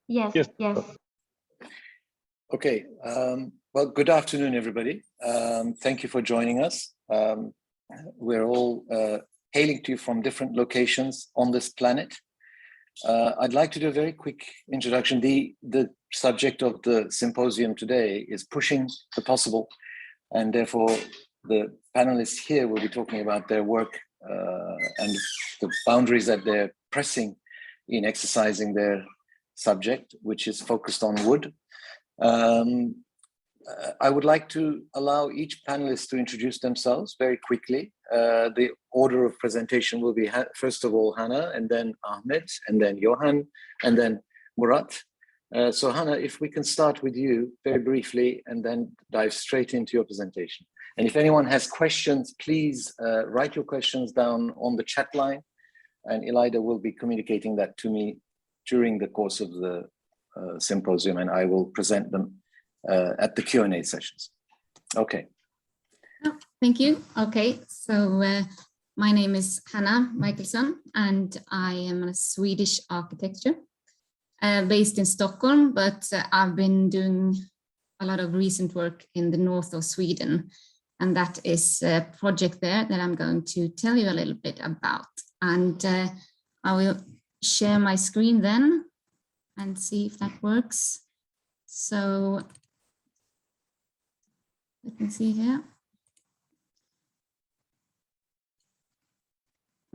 Yes, Yes. yes. Okay, well, good afternoon, everybody. Thank you for joining us. We're all hailing to you from different locations on this planet. I'd like to do a very quick introduction. The subject of the symposium today is pushing the possible, and therefore the panelists here will be talking about their work and the boundaries that they're pressing in exercising their subject, which is focused on wood. I would like to allow each panelist to introduce themselves very quickly. The order of presentation will be first of all Hanna, and then Ahmet, and then Johan, and then Murat. So Hanna, if we can start with you very briefly and then dive straight into your presentation. And if anyone has questions, please write your questions down on the chat line, and Elida will be communicating that to me during the course of the symposium, and I will present them at the Q&A sessions. Okay. Oh, thank you. Okay, so my name is Hanna Michaelson, and I am a Swedish architecture based in Stockholm, but I've been doing a lot of recent work in the north of Sweden, and that is a project there that I'm going to tell you a little bit about. And I will share my screen then and see if that works. So let me see here.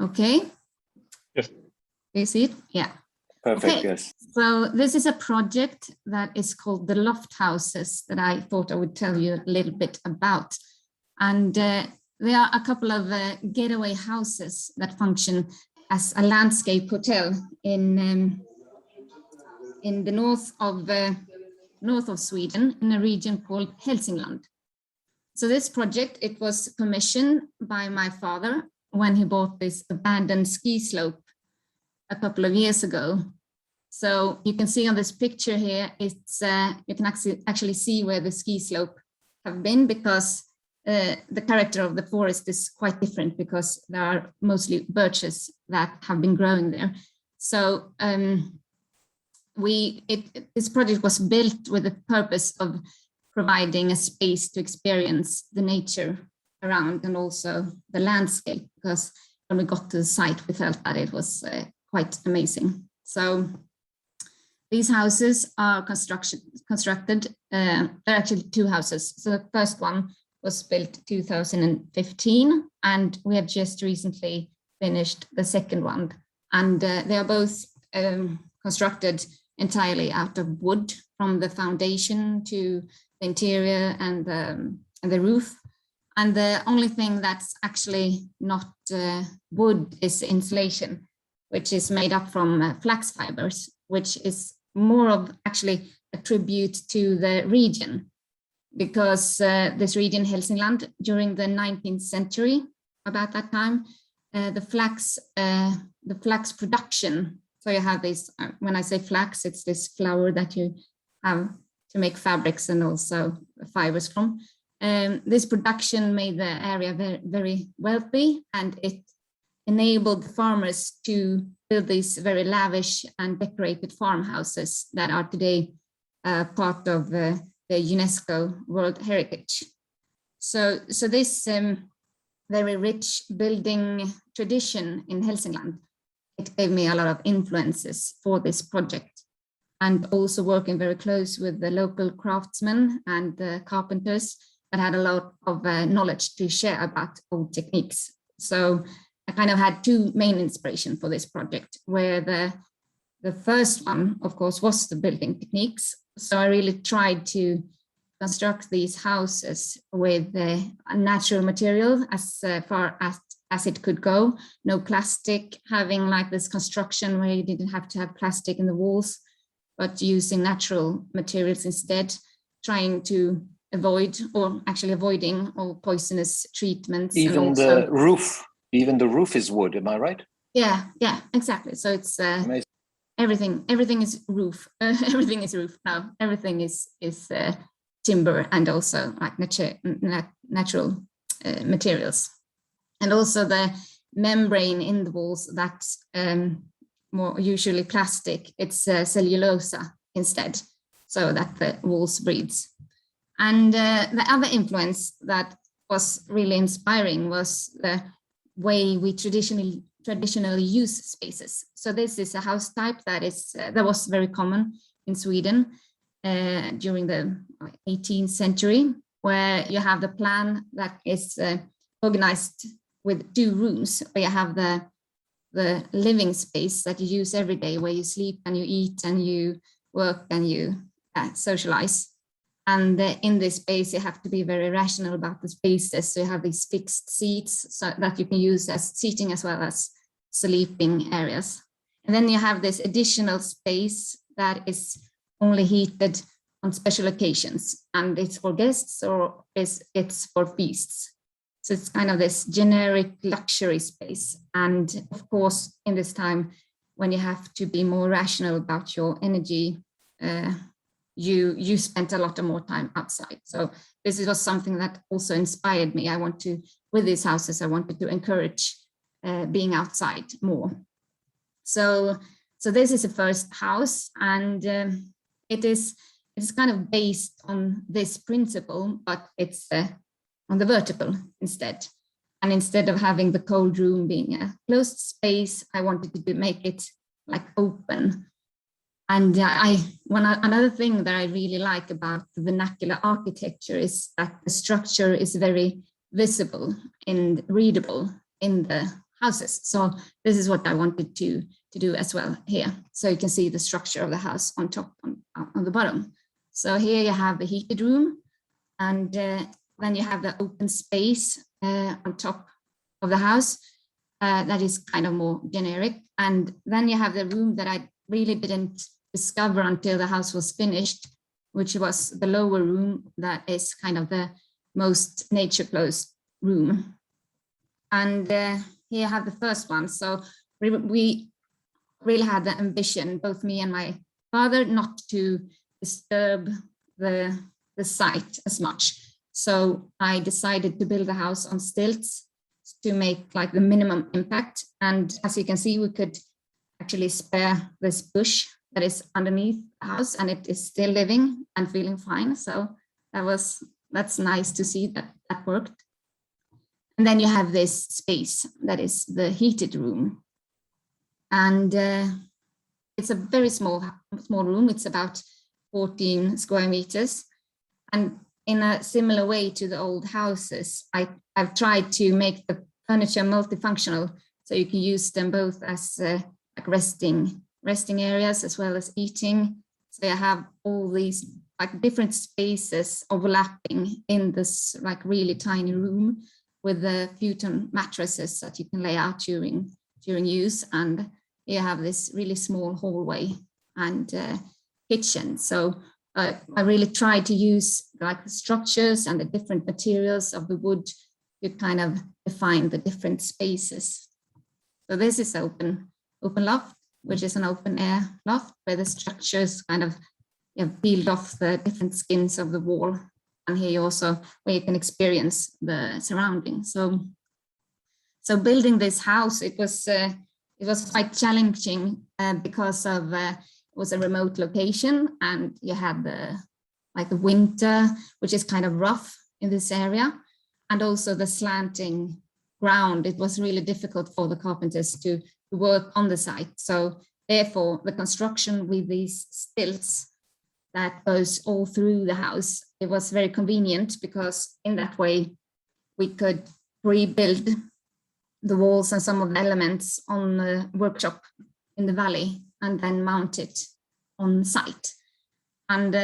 Okay. Yes. You see it? Yeah. Perfect, okay. Yes. So this is a project that is called the Loft Houses that I thought I would tell you a little bit about. And there are a couple of getaway houses that function as a landscape hotel in the north of Sweden, in a region called Hälsingland. So this project, it was commissioned by my father when he bought this abandoned ski slope a couple of years ago. So you can see on this picture here, it's you can actually see where the ski slope have been, because the character of the forest is quite different, because there are mostly birches that have been growing there. So this project was built with the purpose of providing a space to experience the nature around and also the landscape, because when we got to the site, we felt that it was quite amazing. So these houses are constructed, there are actually two houses. So the first one was built 2015, and we have just recently finished the second one. And they are both constructed entirely out of wood, from the foundation to the interior and the roof. And the only thing that's actually not wood is insulation, which is made up from flax fibers, which is more of actually a tribute to the region, because this region, Hälsingland, during the 19th century, about that time, the flax production. So you have this, when I say flax, it's this flower that you have to make fabrics and also fibers from. This production made the area very, very wealthy, and it enabled the farmers to build these very lavish and decorated farmhouses that are today part of the UNESCO World Heritage. So this very rich building tradition in Hälsingland, it gave me a lot of influences for this project, and also working very close with the local craftsmen and the carpenters that had a lot of knowledge to share about old techniques. So I kind of had two main inspiration for this project, where the first one, of course, was the building techniques. So I really tried to construct these houses with a natural material as far as it could go. No plastic, having like this construction where you didn't have to have plastic in the walls, but using natural materials instead, trying to avoid, or actually avoiding, all poisonous treatments. Even the roof is wood, am I right? Yeah, exactly. So it's everything is roof. Everything is roof now. Everything is timber, and also like natural materials. And also the membrane in the walls, that's more usually plastic. It's cellulose, instead, so that the walls breathes. And the other influence that was really inspiring was the way we traditionally use spaces. So this is a house type that was very common in Sweden during the 18th century, where you have the plan that is organized with 2 rooms, where you have the living space that you use every day, where you sleep and you eat and you work and you socialize. And in this space, you have to be very rational about the spaces. So you have these fixed seats so that you can use as seating as well as sleeping areas. And then you have this additional space that is only heated on special occasions, and it's for guests or it's for feasts. So it's kind of this generic luxury space. And of course, in this time when you have to be more rational about your energy, you spent a lot more time outside. So this was something that also inspired me. With these houses, I wanted to encourage being outside more. So this is the first house, and it's kind of based on this principle, but it's on the vertical instead. And instead of having the cold room being a closed space, I wanted to make it like open. And another thing that I really like about the vernacular architecture is that the structure is very visible and readable in the houses. So this is what I wanted to do as well here. So you can see the structure of the house on top, on the bottom. So here you have the heated room, and then you have the open space on top of the house that is kind of more generic. And then you have the room that I really didn't discover until the house was finished, which was the lower room that is kind of the most nature close room. And here you have the first one. So we really had the ambition, both me and my father, not to disturb the site as much. So I decided to build a house on stilts to make like the minimum impact. And as you can see, we could actually spare this bush that is underneath the house, and it is still living and feeling fine. So that's nice to see that worked. And then you have this space that is the heated room. And it's a very small room. It's about 14 square meters. And in a similar way to the old houses, I've tried to make the furniture multifunctional, so you can use them both as like resting areas as well as eating. So you have all these like different spaces overlapping in this like really tiny room with the futon mattresses that you can lay out during use. And you have this really small hallway and kitchen. So I really tried to use like the structures and the different materials of the wood to kind of define the different spaces. So this is open loft, which is an open air loft where the structures kind of peeled off the different skins of the wall. And here also where you can experience the surroundings. So building this house, it was quite challenging because of it was a remote location, and you had the winter, which is kind of rough in this area, and also the slanting ground. It was really difficult for the carpenters to work on the site. So therefore, the construction with these stilts that goes all through the house, it was very convenient, because in that way we could rebuild the walls and some of the elements on the workshop in the valley and then mount it on site. And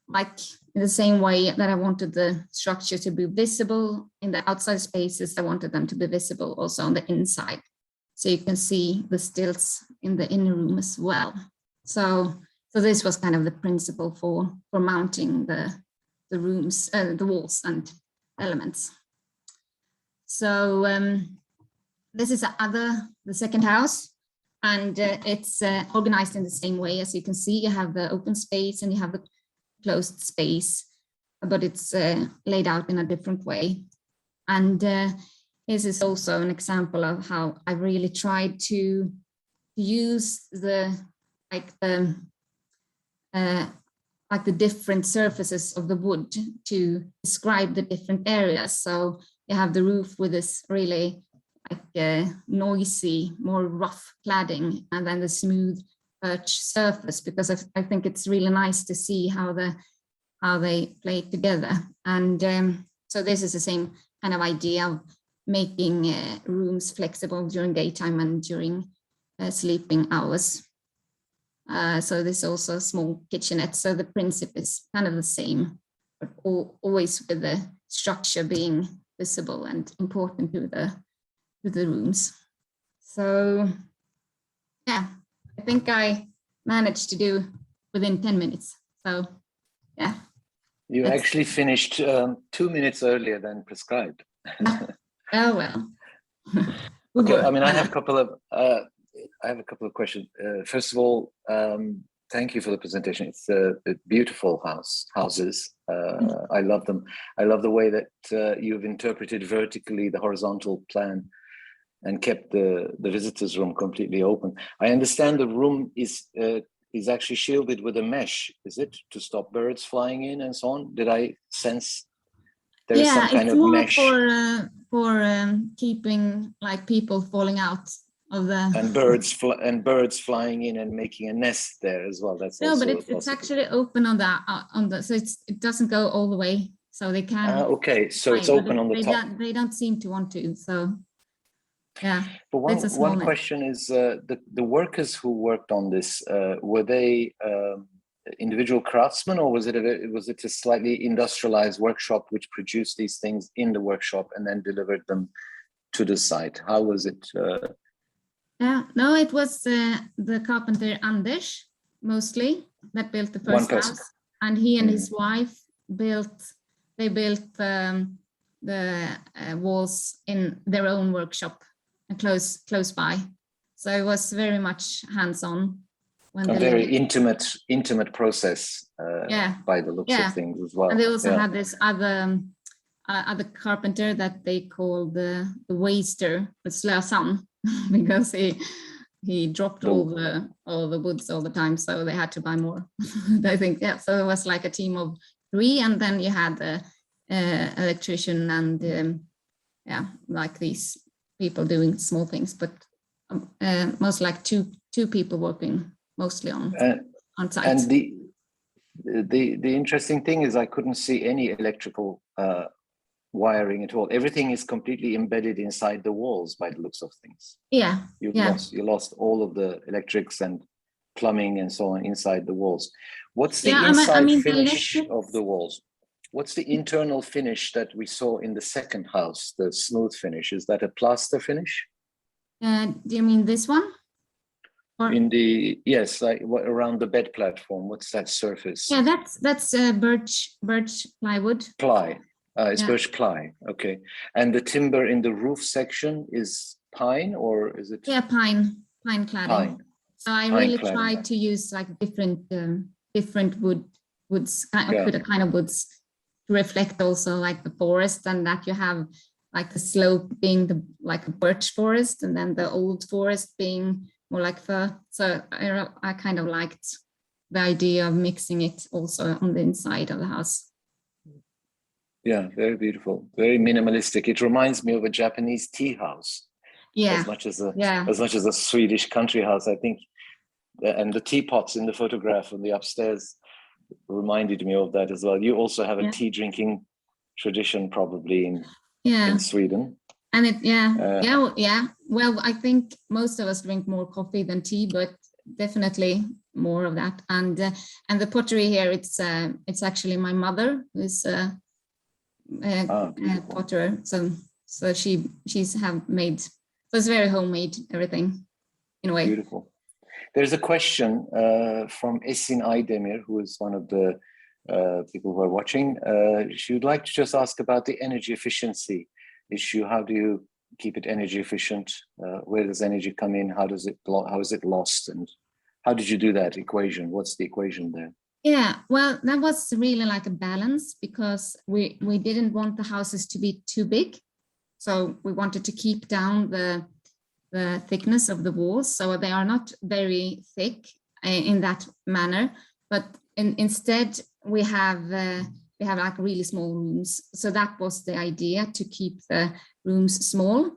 like in the same way that I wanted the structure to be visible in the outside spaces, I wanted them to be visible also on the inside. So you can see the stilts in the inner room as well. So this was kind of the principle for mounting the rooms, the walls and elements. So this is the second house, and it's organized in the same way. As you can see, you have the open space and you have the closed space, but it's laid out in a different way. And this is also an example of how I really tried to use the like the different surfaces of the wood to describe the different areas. So you have the roof with this really like noisy, more rough cladding, and then the smooth birch surface, because I think it's really nice to see how they play together. And so this is the same kind of idea of making rooms flexible during daytime and during sleeping hours. So there's also a small kitchenette. So the principle is kind of the same, but always with the structure being visible and important to the rooms. So yeah, I think I managed to do within 10 minutes. So yeah. You actually finished 2 minutes earlier than prescribed. Oh well. Okay, I mean, I have a couple of questions. First of all, thank you for the presentation. It's a beautiful houses. I love them. I love the way that you've interpreted vertically the horizontal plan and kept the visitors' room completely open. I understand the room is actually shielded with a mesh, is it, to stop birds flying in and so on? Did I sense there is some kind of mesh? Yeah, it's more for keeping like people falling out of the and birds flying in and making a nest there as well. That's no, also but it's actually open on the so it doesn't go all the way, so they can. Okay, so it's open on the top. They don't seem to want to, so. Yeah, but one question is the workers who worked on this, were they individual craftsmen, or was it a slightly industrialized workshop which produced these things in the workshop and then delivered them to the site? How was it? Yeah, no, it was the carpenter Anders mostly that built the first house, and he and his wife built the walls in their own workshop close by. So it was very much hands-on. A very intimate process by the looks of things as well. And they also had this other carpenter that they called the waster, the Slösan, because he dropped all the woods all the time, so they had to buy more. I think, yeah, so it was like a team of 3, and then you had the electrician and like these people doing small things, but most like two people working mostly on site. And the interesting thing is I couldn't see any electrical wiring at all. Everything is completely embedded inside the walls by the looks of things. Yeah. You lost all of the electrics and plumbing and so on inside the walls. What's the inside finish of the walls? What's the internal finish that we saw in the second house, the smooth finish? Is that a plaster finish? Do you mean this one? Or? Yes, like around the bed platform. What's that surface? Yeah, that's birch plywood. It's birch ply. Okay, and the timber in the roof section is pine, or is it? Yeah, pine cladding. Pine. So I really tried to use like different woods, kind of woods, to reflect also like the forest, and that you have like the slope being like a birch forest, and then the old forest being more like fir. So I kind of liked the idea of mixing it also on the inside of the house. Yeah, very beautiful, very minimalistic. It reminds me of a Japanese tea house. Yeah, as much as a Swedish country house, I think. And the teapots in the photograph on the upstairs reminded me of that as well. You also have a tea drinking tradition probably in Sweden. And well, I think most of us drink more coffee than tea, but definitely more of that. And the pottery here, it's actually my mother who's a potter. So she's have made, so it's very homemade, everything in a way. Beautiful. There's a question from Esin Aydemir, who is one of the people who are watching. She would like to just ask about the energy efficiency issue. How do you keep it energy efficient? Where does energy come in? How is it lost? And how did you do that equation? What's the equation there? Yeah, well, that was really like a balance, because we didn't want the houses to be too big. So we wanted to keep down the thickness of the walls, so they are not very thick in that manner, but instead we have like really small rooms. So that was the idea, to keep the rooms small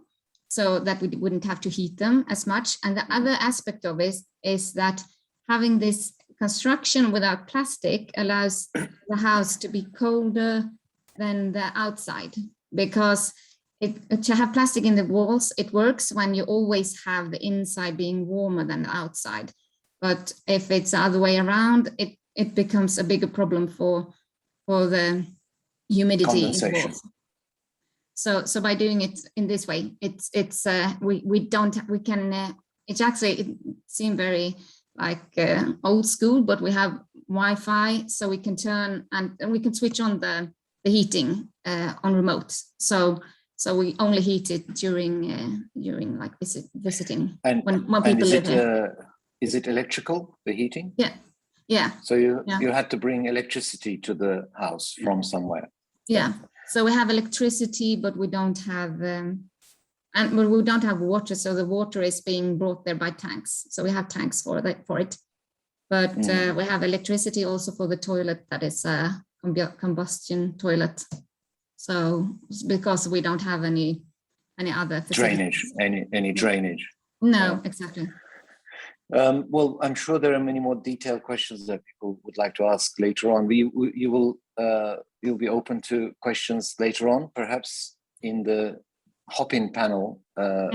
so that we wouldn't have to heat them as much. And the other aspect of it is that having this construction without plastic allows the house to be colder than the outside, because to have plastic in the walls, it works when you always have the inside being warmer than the outside. But if it's the other way around, it becomes a bigger problem for the humidity in the walls. So by doing it in this way, it seems very like old school, but we have Wi-Fi, so we can turn and we can switch on the heating on remote. So we only heat it during like visiting, and when people live here. Is it electrical, the heating? Yeah. So you had to bring electricity to the house from somewhere. Yeah. So we have electricity, but we don't have we don't have water. So the water is being brought there by tanks. So we have tanks for it. But we have electricity also for the toilet, that is a combustion toilet. So because we don't have any other facilities. Drainage, any drainage. No, exactly. Well, I'm sure there are many more detailed questions that people would like to ask later on. You'll be open to questions later on, perhaps in the hop-in panel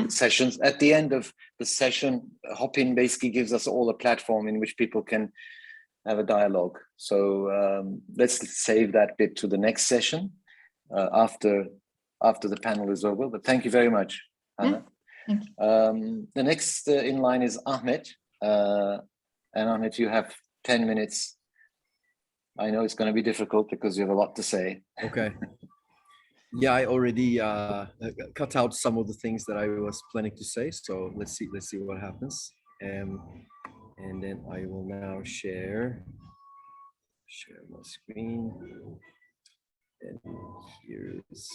sessions. At the end of the session, hop-in basically gives us all a platform in which people can have a dialogue. So let's save that bit to the next session after the panel is over. But thank you very much, Hanna. Thank you. The next in line is Ahmet. And Ahmet, you have 10 minutes. I know it's going to be difficult because you have a lot to say. Okay. Yeah, I already cut out some of the things that I was planning to say. So let's see what happens. And then I will now share my screen. And here's,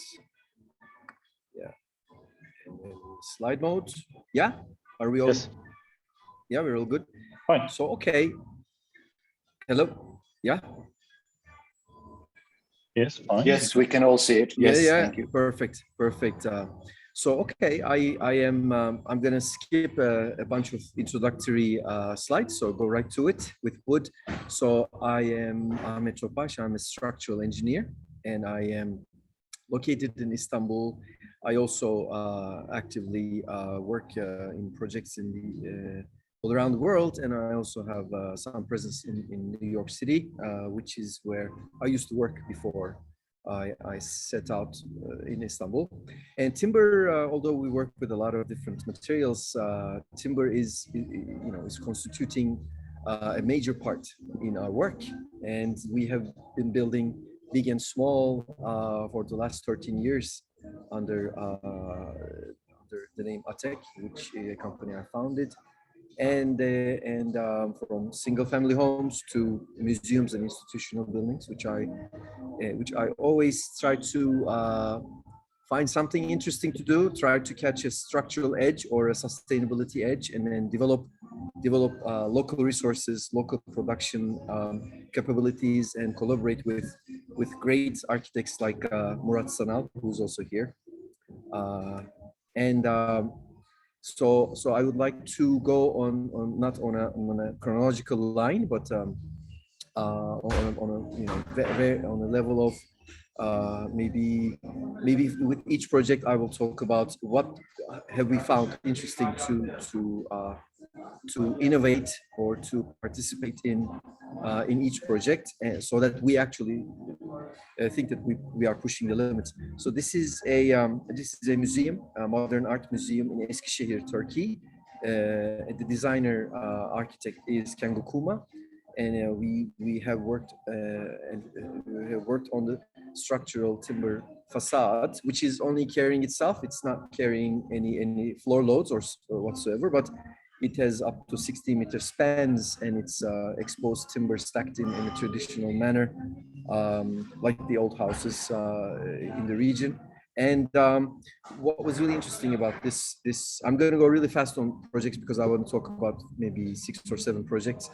yeah. And then slide mode. Yeah, are we all? Yes. Yeah, we're all good. Fine. So, okay. Hello. Yeah. Yes, fine. Yes, we can all see it. Yes, yeah. Thank you. Perfect. So, okay, I'm gonna skip a bunch of introductory slides. So go right to it with wood. So I am Ahmet Topbaş. I'm a structural engineer, and I am located in Istanbul. I also actively work in projects in the all around the world, and I also have some presence in New York City, which is where I used to work before I set out in Istanbul. And timber, although we work with a lot of different materials, timber is constituting a major part in our work, and we have been building big and small for the last 13 years under the name Attec, which is a company I founded, and from single-family homes to museums and institutional buildings, which I always try to find something interesting to do, try to catch a structural edge or a sustainability edge, and then develop local resources, local production capabilities, and collaborate with great architects like Murat, who's also here. So I would like to go on not on a chronological line, but on a level of maybe with each project I will talk about what have we found interesting to innovate or to participate in each project, and so that we actually think that we are pushing the limits. So this is a museum, a modern art museum in Eskişehir, Turkey. The designer architect is Kengo Kuma, and we have worked on the structural timber facade, which is only carrying itself. It's not carrying any floor loads or whatsoever, but it has up to 60-meter spans, and it's exposed timber stacked in a traditional manner, like the old houses in the region. And what was really interesting about this, I'm going to go really fast on projects because I want to talk about maybe 6 or 7 projects.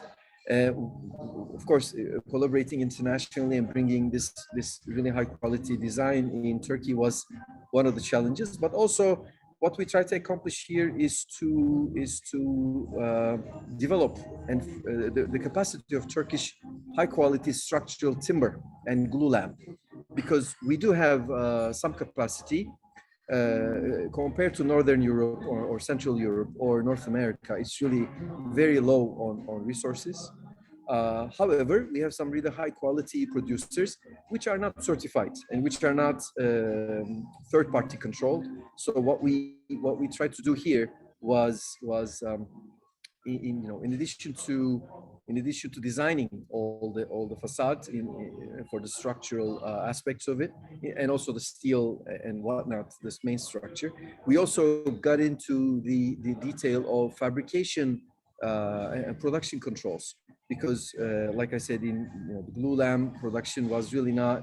Of course, collaborating internationally and bringing this really high quality design in Turkey was one of the challenges. But also, what we try to accomplish here is to develop and the capacity of Turkish high quality structural timber and glulam, because we do have some capacity. Compared to Northern Europe or Central Europe or North America, it's really very low on resources. However, we have some really high quality producers which are not certified and which are not third party controlled. So what we tried to do here was in addition to designing all the facades for the structural aspects of it, and also the steel and whatnot, this main structure, we also got into the detail of fabrication and production controls, because like I said, the glulam production was really not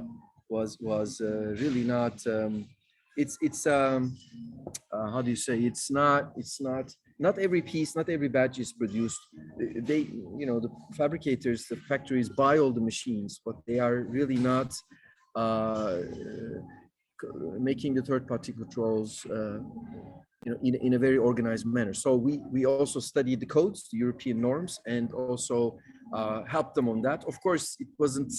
it's how do you say, it's not every piece, not every batch is produced. They, the fabricators, the factories buy all the machines, but they are really not making the third-party controls in a very organized manner. So we also studied the codes, the European norms, and also helped them on that. Of course, it wasn't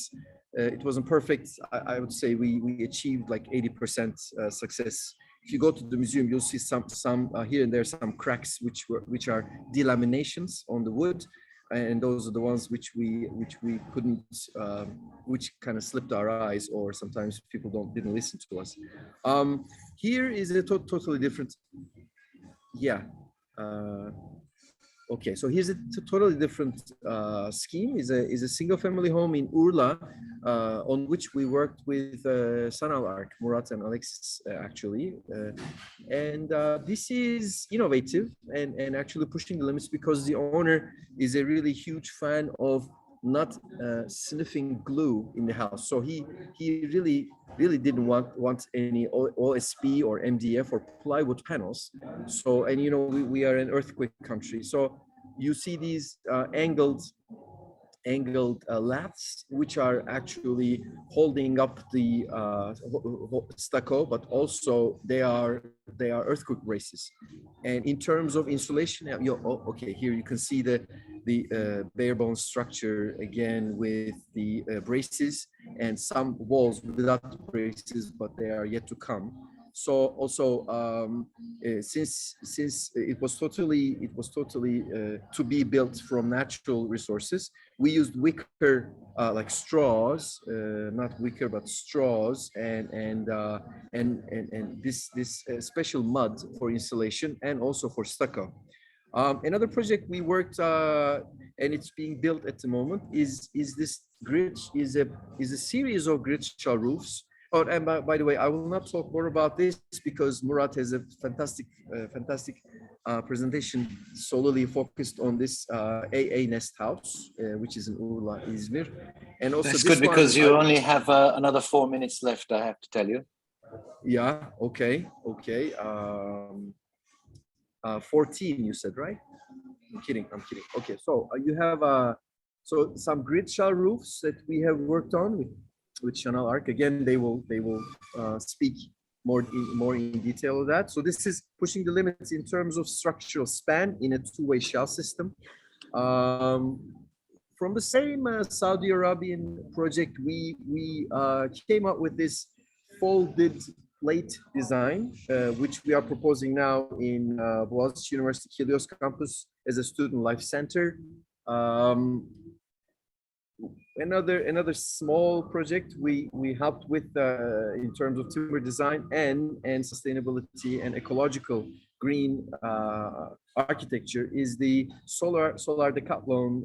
perfect. I would say we achieved like 80% success. If you go to the museum, you'll see some here and there some cracks which are delaminations on the wood, and those are the ones which we couldn't, which kind of slipped our eyes, or sometimes people didn't listen to us. Here is a totally different. Yeah. Okay, so here's a totally different scheme. Is a single family home in Urla, on which we worked with Şanal Ark, Murat and Alexis actually, and this is innovative and actually pushing the limits, because the owner is a really huge fan of not sniffing glue in the house. So he really didn't want any OSB or MDF or plywood panels. So, and we are an earthquake country, so you see these angled laths, which are actually holding up the stucco, but also they are earthquake braces. And in terms of insulation, okay, here you can see the bare bone structure again with the braces, and some walls without braces, but they are yet to come. So also, since it was totally to be built from natural resources, we used wicker, like straws, not wicker but straws, and this special mud for insulation and also for stucco. Another project we worked and it's being built at the moment is this grid, is a series of grid shell roofs. Oh, and by the way, I will not talk more about this because Murat has a fantastic presentation solely focused on this AA nest house, which is in Urla, Izmir. And also that's this good, because you only have another 4 minutes left, I have to tell you. Yeah, okay. 14, you said, right? I'm kidding. Okay, so you have so some grid shell roofs that we have worked on with Şanal Ark. Again, they will speak more in detail of that. So this is pushing the limits in terms of structural span in a two-way shell system. From the same Saudi Arabian project, we came up with this folded plate design, which we are proposing now in Boğaziçi University Helios campus as a student life center. Another small project we helped with in terms of timber design and sustainability and ecological green architecture is the Solar Decathlon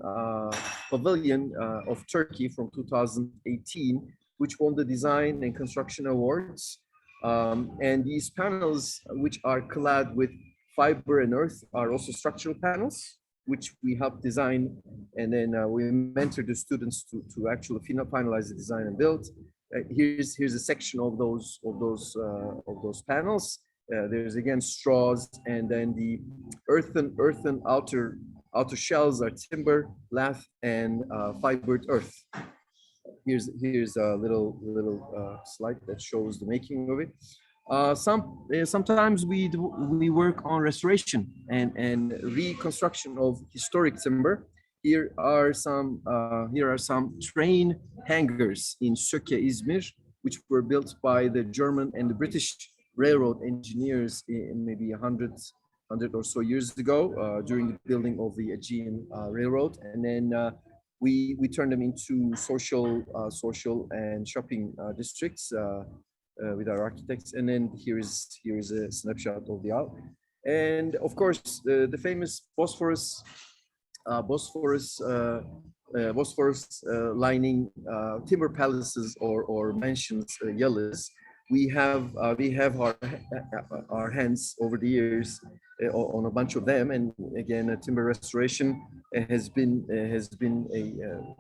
Pavilion of Turkey from 2018, which won the design and construction awards. And these panels, which are clad with fiber and earth, are also structural panels, which we help design, and then we mentor the students to actually finalize the design and build. Here's a section of those panels. There's again straws, and then the earthen outer outer shells are timber, lath, and fibered earth. Here's a little slide that shows the making of it. Sometimes we work on restoration and reconstruction of historic timber. Here are some train hangars in Söke, Izmir, which were built by the German and the British railroad engineers in maybe 100 or so years ago during the building of the Aegean Railroad, and then we turned them into social and shopping districts with our architects. And then here is a snapshot of the out. And of course, the famous Bosphorus lining timber palaces or mansions, yalas. We have our hands over the years on a bunch of them, and again, timber restoration has been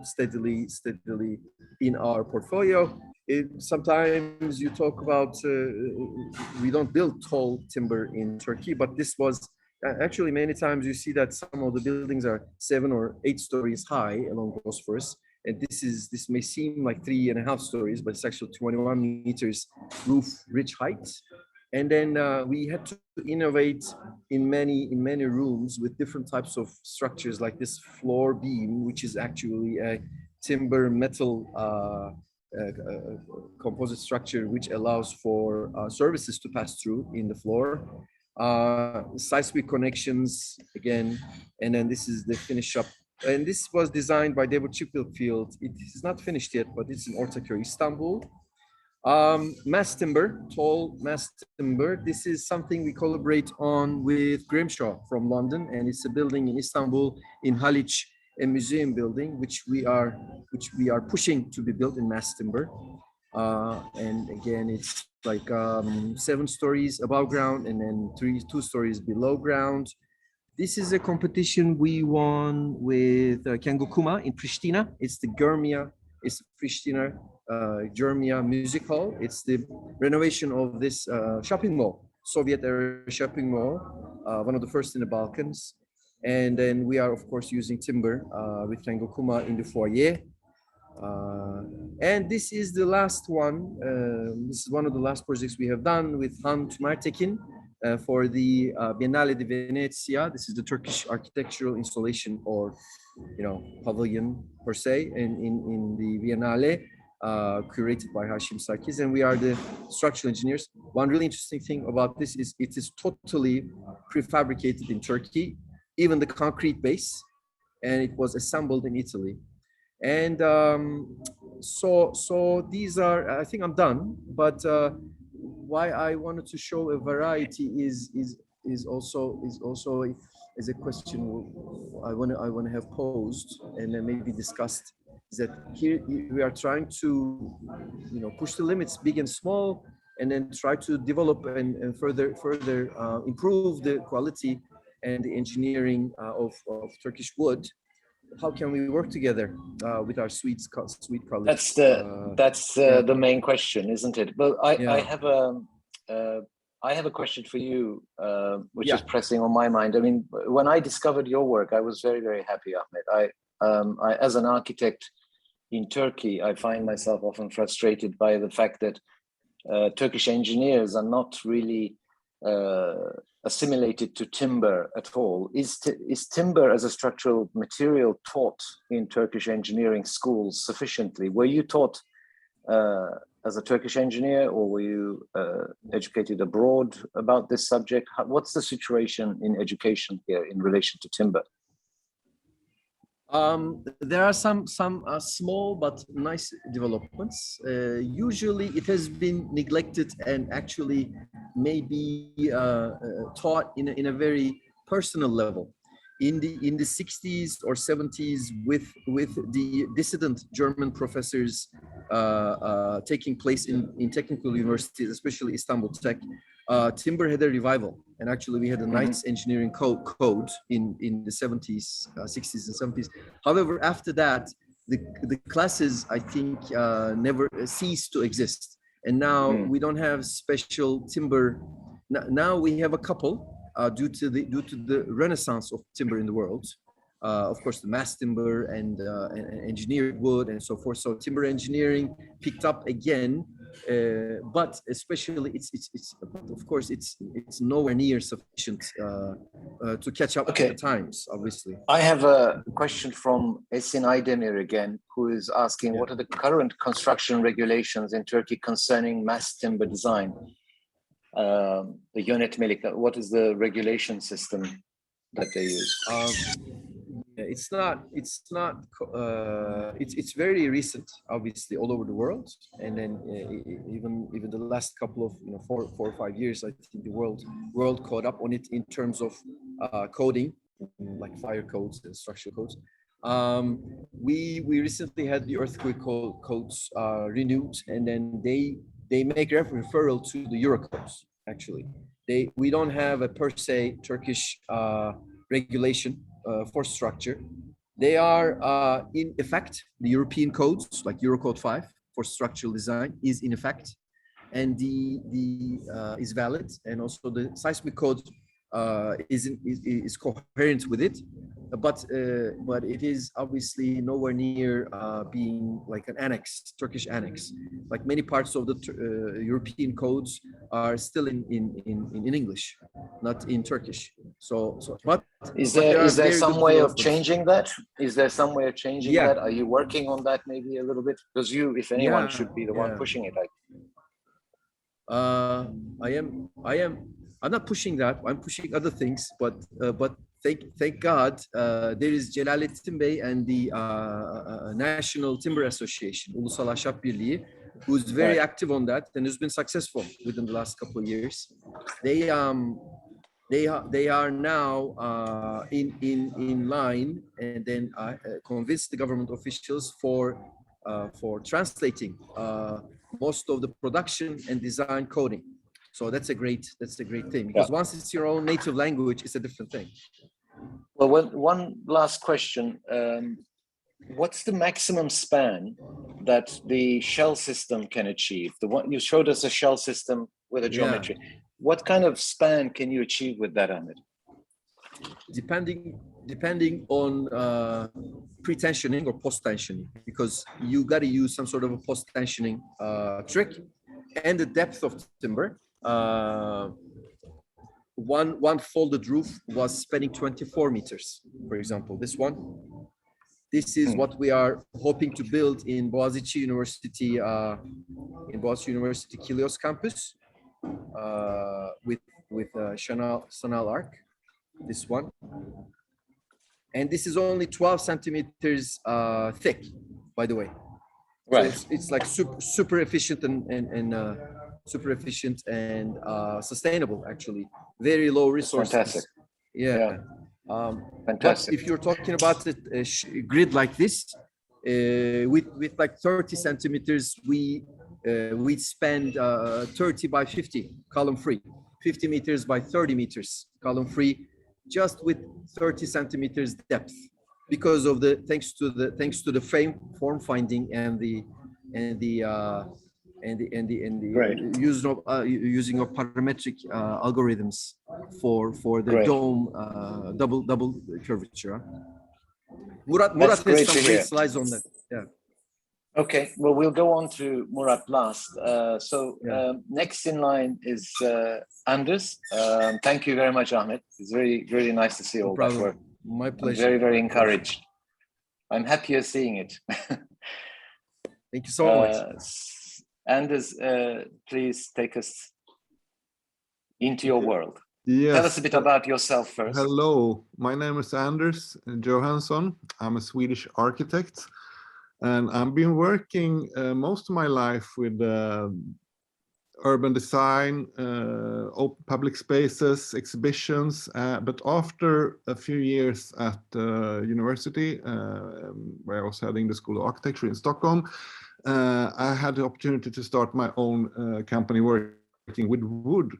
steadily in our portfolio. Sometimes you talk about we don't build tall timber in Turkey, but this was actually many times you see that some of the buildings are 7 or 8 stories high along Bosphorus. And this may seem like 3.5 stories, but it's actually 21 meters roof ridge height. And then we had to innovate in many rooms with different types of structures, like this floor beam, which is actually a timber metal composite structure, which allows for services to pass through in the floor. Seismic connections again, and then this is the finish up. And this was designed by David Chipfield. It is not finished yet, but it's in Ortaköy, Istanbul. Mass timber, tall mass timber. This is something we collaborate on with Grimshaw from London, and it's a building in Istanbul in Haliç, a museum building which we are pushing to be built in mass timber. And again, it's like 7 stories above ground and then 2 stories below ground. This is a competition we won with Kengokuma in Pristina. It's the Germia, it's Pristina Germia Music Hall. It's the renovation of this shopping mall, Soviet era shopping mall, one of the first in the Balkans. And then we are, of course, using timber with Kengokuma in the foyer. And this is the last one. This is one of the last projects we have done with Han Tümertekin for the Biennale di Venezia. This is the Turkish architectural installation, or pavilion per se, in the Biennale, curated by Hashim Sarkis, and we are the structural engineers. One really interesting thing about this is it is totally prefabricated in Turkey, even the concrete base, and it was assembled in Italy. And so these are, I think I'm done, but why I wanted to show a variety is also a question I want to have posed and then maybe discussed, is that here we are trying to push the limits, big and small, and then try to develop and further improve the quality and the engineering of Turkish wood. How can we work together with our sweet colleagues? That's the main question, isn't it? Well, I have a question for you, which is pressing on my mind. I mean, when I discovered your work, I was very, very happy, Ahmet. I as an architect in Turkey, I find myself often frustrated by the fact that Turkish engineers are not really assimilated to timber at all. Is timber as a structural material taught in Turkish engineering schools sufficiently? Were you taught as a Turkish engineer, or were you educated abroad about this subject? What's the situation in education here in relation to timber? There are some small but nice developments. Usually it has been neglected and actually maybe taught in a very personal level. In the 60s or 70s, with the dissident German professors taking place in technical universities, especially Istanbul Tech, timber had a revival, and actually we had a nice engineering code in the 70s, 60s and 70s. However, after that, the classes, I think, never ceased to exist, and now we don't have special timber. Now we have a couple due to the renaissance of timber in the world. of course, the mass timber and engineered wood and so forth. So timber engineering picked up again, but especially it's of course it's nowhere near sufficient to catch up with the times. Obviously, I have a question from Esin Aydemir again, who is asking, what are the current construction regulations in Turkey concerning mass timber design? The yönetmelik, what is the regulation system that they use? It's very recent, obviously, all over the world, and then even the last couple of 4 or 5 years, I think the world caught up on it in terms of coding, like fire codes and structural codes. We recently had the earthquake codes renewed, and then they make referral to the Euro codes. Actually, we don't have a per se Turkish regulation for structure. They are in effect. The European codes, like Eurocode 5 for structural design, is in effect, and is valid, and also the seismic code is coherent with it, but it is obviously nowhere near being like an annex, Turkish annex. Like many parts of the European codes are still in English, not in Turkish. But is there some way of changing that? Is there some way of changing that? Are you working on that maybe a little bit? Because you, if anyone, should be the one pushing it. I'm not pushing that. I'm pushing other things, but thank God there is Celalettin Bey and the National Timber Association, Ulusal Ahşap Birliği, who's very active on that and has been successful within the last couple of years. They are now in line, and then convinced the government officials for translating most of the production and design coding. So that's a great thing, because once it's your own native language, it's a different thing. Well, one last question. What's the maximum span that the shell system can achieve? The one you showed us, a shell system with a geometry. What kind of span can you achieve with that, Ahmet? Depending on pre-tensioning or post-tensioning, because you got to use some sort of a post-tensioning trick, and the depth of timber. One folded roof was spanning 24 meters, for example. This is what we are hoping to build in Boğaziçi University, Kilyos campus, with Şanal Ark. This one, and this is only 12 centimeters thick, by the way. Right. So it's like super efficient and super efficient and sustainable, actually. Very low resources. Fantastic. Yeah. Fantastic. But if you're talking about a grid like this, with like 30 centimeters, we spend 30 by 50 column free, 50 meters by 30 meters column free, just with 30 centimeters depth, because of thanks to the frame form finding and the using of parametric algorithms for the dome double curvature. Murat has some great slides on that. Yeah. Okay, well, we'll go on to Murat last. Next in line is Anders. Thank you very much, Ahmet. It's very, really nice to see all that work. My pleasure. I'm very, very encouraged. I'm happier seeing it. Thank you so much. Anders, please take us into your world. Yes. Tell us a bit about yourself first. Hello, my name is Anders Johansson. I'm a Swedish architect, and I've been working most of my life with urban design, open public spaces, exhibitions. But after a few years at university, where I was heading the School of Architecture in Stockholm, I had the opportunity to start my own company working with wood.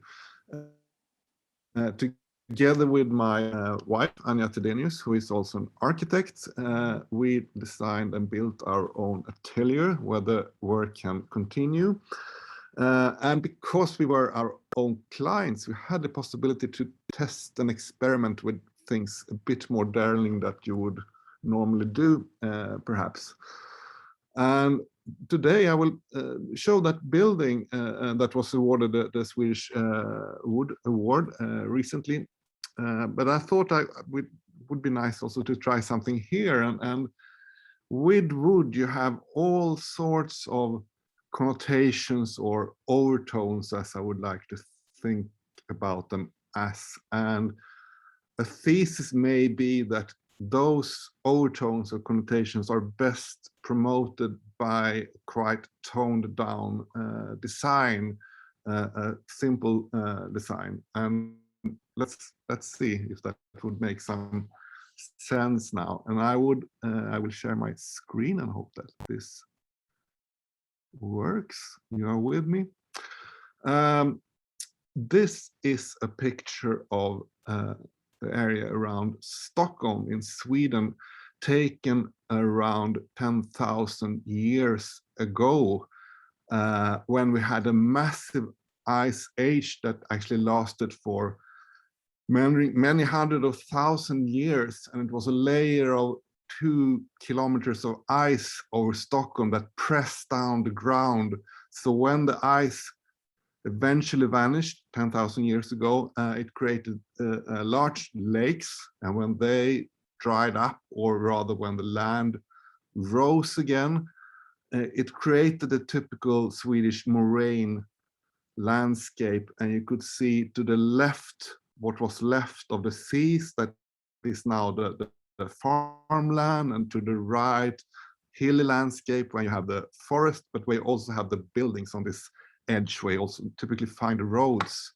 Together with my wife, Anja Tedenius, who is also an architect, we designed and built our own atelier where the work can continue. And because we were our own clients, we had the possibility to test and experiment with things a bit more daring that you would normally do, perhaps. And today I will show that building that was awarded the Swedish Wood Award recently. But I thought would be nice also to try something here. And with wood, you have all sorts of connotations or overtones, as I would like to think about them as. And a thesis may be that those overtones or connotations are best promoted by quite toned down design, a simple design. And let's see if that would make some sense now. And I will share my screen and hope that this works. You are with me. This is a picture of the area around Stockholm in Sweden, taken around 10,000 years ago, when we had a massive ice age that actually lasted for many hundred of thousand years, and it was a layer of 2 kilometers of ice over Stockholm that pressed down the ground. So when the ice eventually vanished 10,000 years ago, it created large lakes, and when they dried up, or rather when the land rose again, it created a typical Swedish moraine landscape. And you could see to the left what was left of the seas, that is now the farmland, and to the right hilly landscape where you have the forest, but where you also have the buildings on this edge, where you also typically find the roads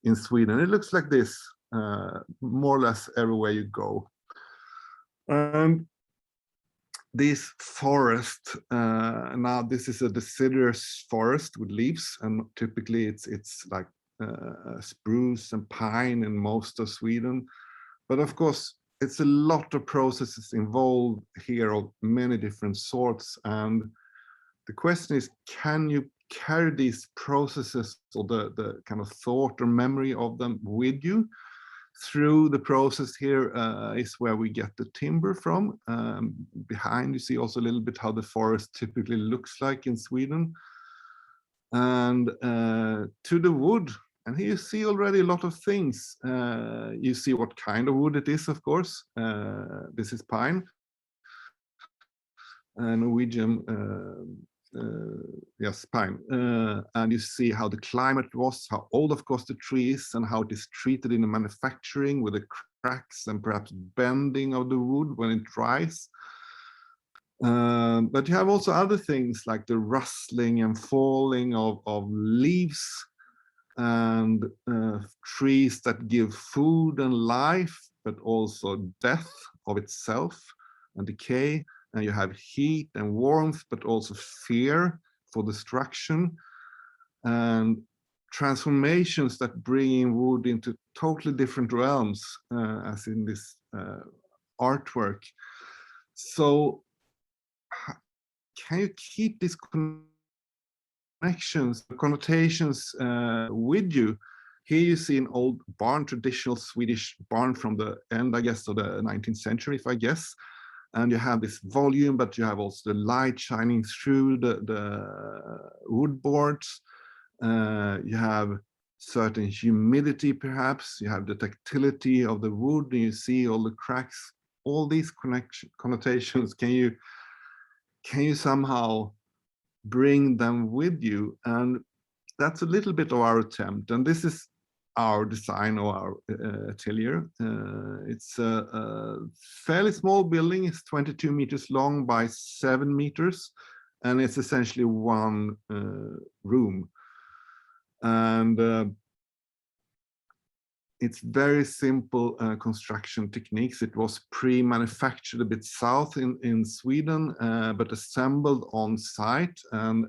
in Sweden. It looks like this more or less everywhere you go. And this forest, now this is a deciduous forest with leaves, and typically it's like spruce and pine in most of Sweden. But of course, it's a lot of processes involved here of many different sorts. And the question is, can you carry these processes, or the kind of thought or memory of them, with you through the process? Here is where we get the timber from. Behind you see also a little bit how the forest typically looks like in Sweden. And to the wood, and here you see already a lot of things. You see what kind of wood it is, of course. This is pine, Norwegian, yes, pine. And you see how the climate was, how old, of course, the tree is, and how it is treated in the manufacturing, with the cracks and perhaps bending of the wood when it dries. But you have also other things like the rustling and falling of leaves, and trees that give food and life, but also death of itself and decay. And you have heat and warmth, but also fear for destruction, and transformations that bring in wood into totally different realms, as in this artwork. So can you keep these connections, connotations with you? Here you see an old barn, traditional Swedish barn from the end, I guess, of the 19th century, if I guess. And you have this volume, but you have also the light shining through the wood boards. You have certain humidity, perhaps. You have the tactility of the wood, and you see all the cracks. All these connotations, can you somehow bring them with you? And that's a little bit of our attempt. And this is our design of our atelier. It's a fairly small building. It's 22 meters long by 7 meters, and it's essentially one room. And it's very simple construction techniques. It was pre-manufactured a bit south in Sweden, but assembled on site. And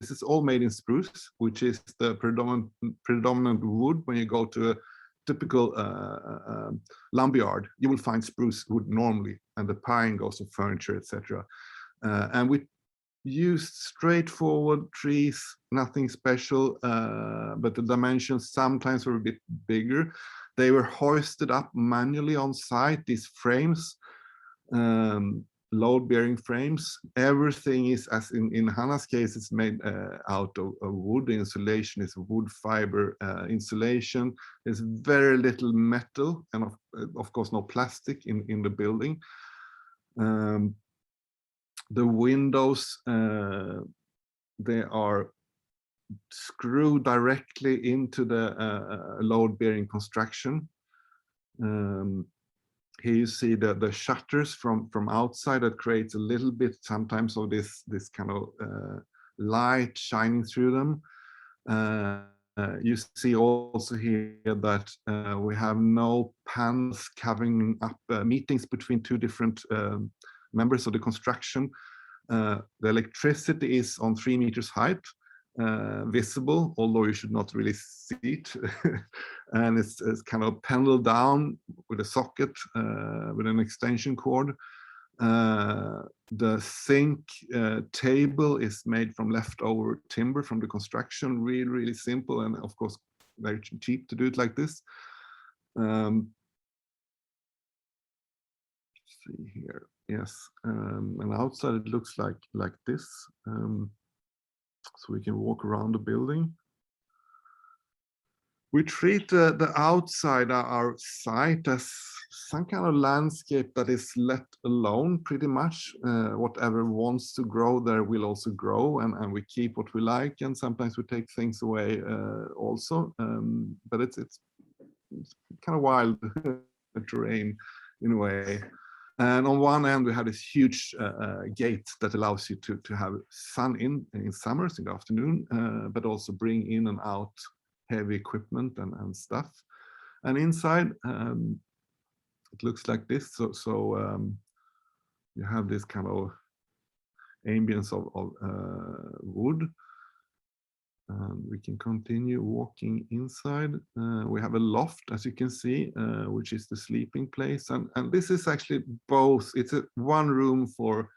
this is all made in spruce, which is the predominant wood. When you go to a typical lumberyard, you will find spruce wood normally, and the pine goes for furniture, etc. And we used straightforward trees, nothing special, but the dimensions sometimes were a bit bigger. They were hoisted up manually on site, these frames, load-bearing frames. Everything is, as in Hanna's case, it's made out of wood. The insulation is wood fiber insulation. There's very little metal, and of course no plastic in the building. The windows, they are screwed directly into the load-bearing construction. Here you see the shutters from outside that creates a little bit sometimes of this kind of light shining through them. You see also here that we have no panels covering up meetings between two different members of the construction. The electricity is on 3 meters height, visible, although you should not really see it. And it's kind of pendled down with a socket with an extension cord. The sink table is made from leftover timber from the construction, really simple, and of course very cheap to do it like this. See here, yes, and outside it looks like this. So we can walk around the building. We treat the outside, our site, as some kind of landscape that is let alone pretty much. Whatever wants to grow there will also grow, and we keep what we like, and sometimes we take things away also. But it's kind of wild terrain in a way. And on one end, we have this huge gate that allows you to have sun in summers in the afternoon, but also bring in and out heavy equipment and stuff. And inside, it looks like this. So you have this kind of ambience of wood. We can continue walking inside. We have a loft, as you can see, which is the sleeping place. And this is actually both. It's one room for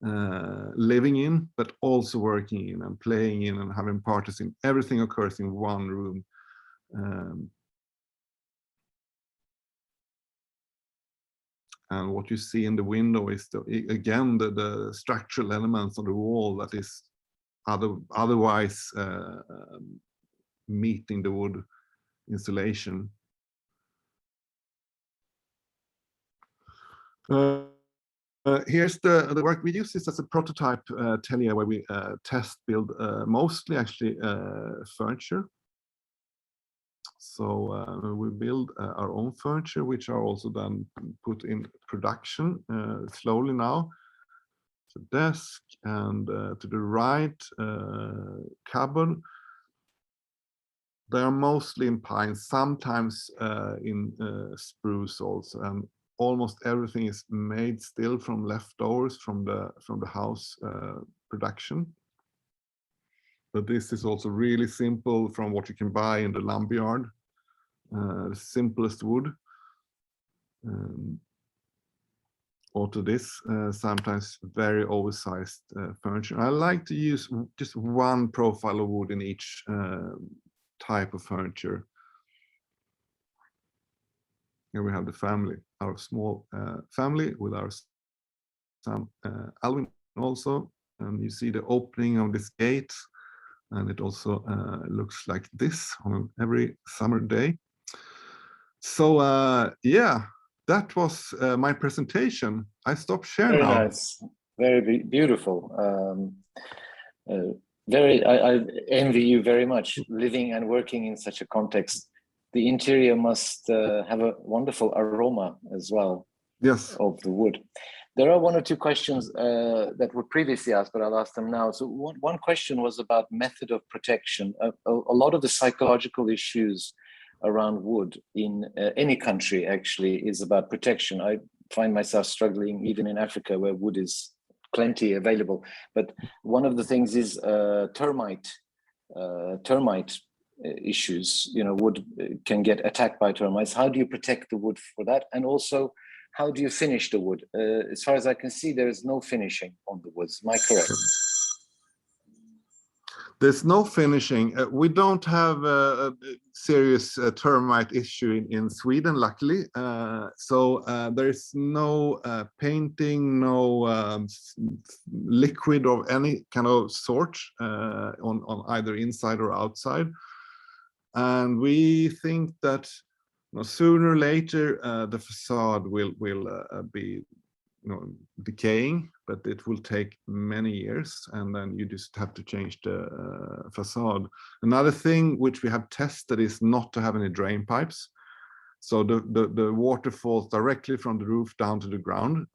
living in, but also working in and playing in and having parties in. Everything occurs in one room. And what you see in the window is, again, the structural elements on the wall that is otherwise meeting the wood insulation. Here's the work. We use this as a prototype atelier where we test build mostly actually furniture. So we build our own furniture, which are also then put in production slowly now. So desk, and to the right, cupboard. They are mostly in pine, sometimes in spruce also, and almost everything is made still from leftovers from the house production. But this is also really simple from what you can buy in the lumberyard, the simplest wood. Or to this, sometimes very oversized furniture. I like to use just one profile of wood in each type of furniture. Here we have the family, our small family with our son Alvin also. And you see the opening of this gate, and it also looks like this on every summer day. So yeah. That was my presentation. I stop sharing now. Very nice, very beautiful. I envy you very much, living and working in such a context. The interior must have a wonderful aroma as well. Yes. Of the wood. There are one or two questions that were previously asked, but I'll ask them now. So one question was about method of protection. A lot of the psychological issues around wood in any country actually is about protection. I find myself struggling even in Africa where wood is plenty available. But one of the things is termite issues. You know, wood can get attacked by termites. How do you protect the wood for that? And also, how do you finish the wood? As far as I can see, there is no finishing on the woods. Am I correct? There's no finishing. We don't have a serious termite issue in Sweden, luckily. So there is no painting, no liquid of any kind of sort on either inside or outside. And we think that sooner or later the facade will be decaying, but it will take many years, and then you just have to change the facade. Another thing which we have tested is not to have any drain pipes, so the water falls directly from the roof down to the ground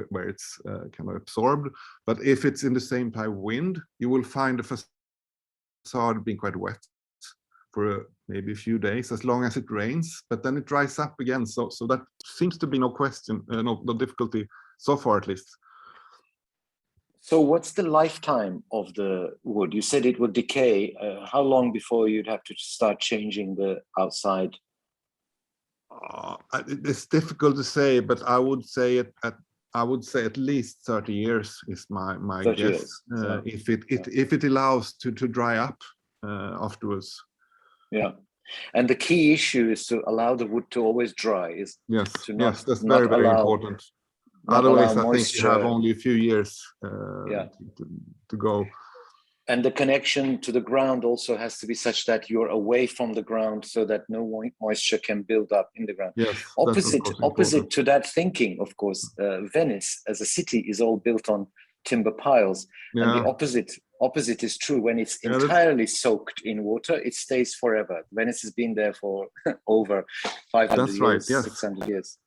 where it's kind of absorbed. But if it's in the same type of wind, you will find the facade being quite wet for maybe a few days, as long as it rains, but then it dries up again. So that seems to be no question, no difficulty so far, at least. So what's the lifetime of the wood? You said it would decay. How long before you'd have to start changing the outside? It's difficult to say, but I would say at least 30 years is my guess. If it allows to dry up afterwards. Yeah, and the key issue is to allow the wood to always dry. Yes, that's not very, very allow, important. Otherwise, I moisture. think you have only a few years to go. And the connection to the ground also has to be such that you're away from the ground, so that no moisture can build up in the ground. Yes, opposite to that thinking, of course, Venice as a city is all built on timber piles, and the opposite is true. When it's entirely soaked in water, it stays forever. Venice has been there for over 500 years, right, yes. 600 years.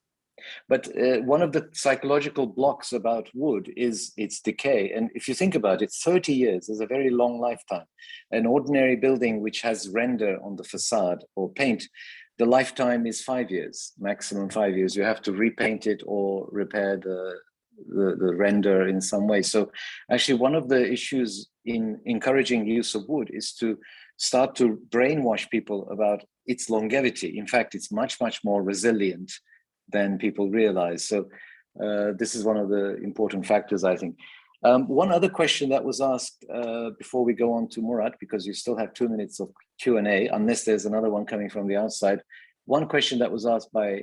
But one of the psychological blocks about wood is its decay. And if you think about it, 30 years is a very long lifetime. An ordinary building which has render on the facade or paint, the lifetime is 5 years, maximum 5 years. You have to repaint it or repair the render in some way. So actually one of the issues in encouraging use of wood is to start to brainwash people about its longevity. In fact, it's much, much more resilient than people realize. So this is one of the important factors, I think. One other question that was asked before we go on to Murat, because you still have 2 minutes of Q&A, unless there's another one coming from the outside. One question that was asked by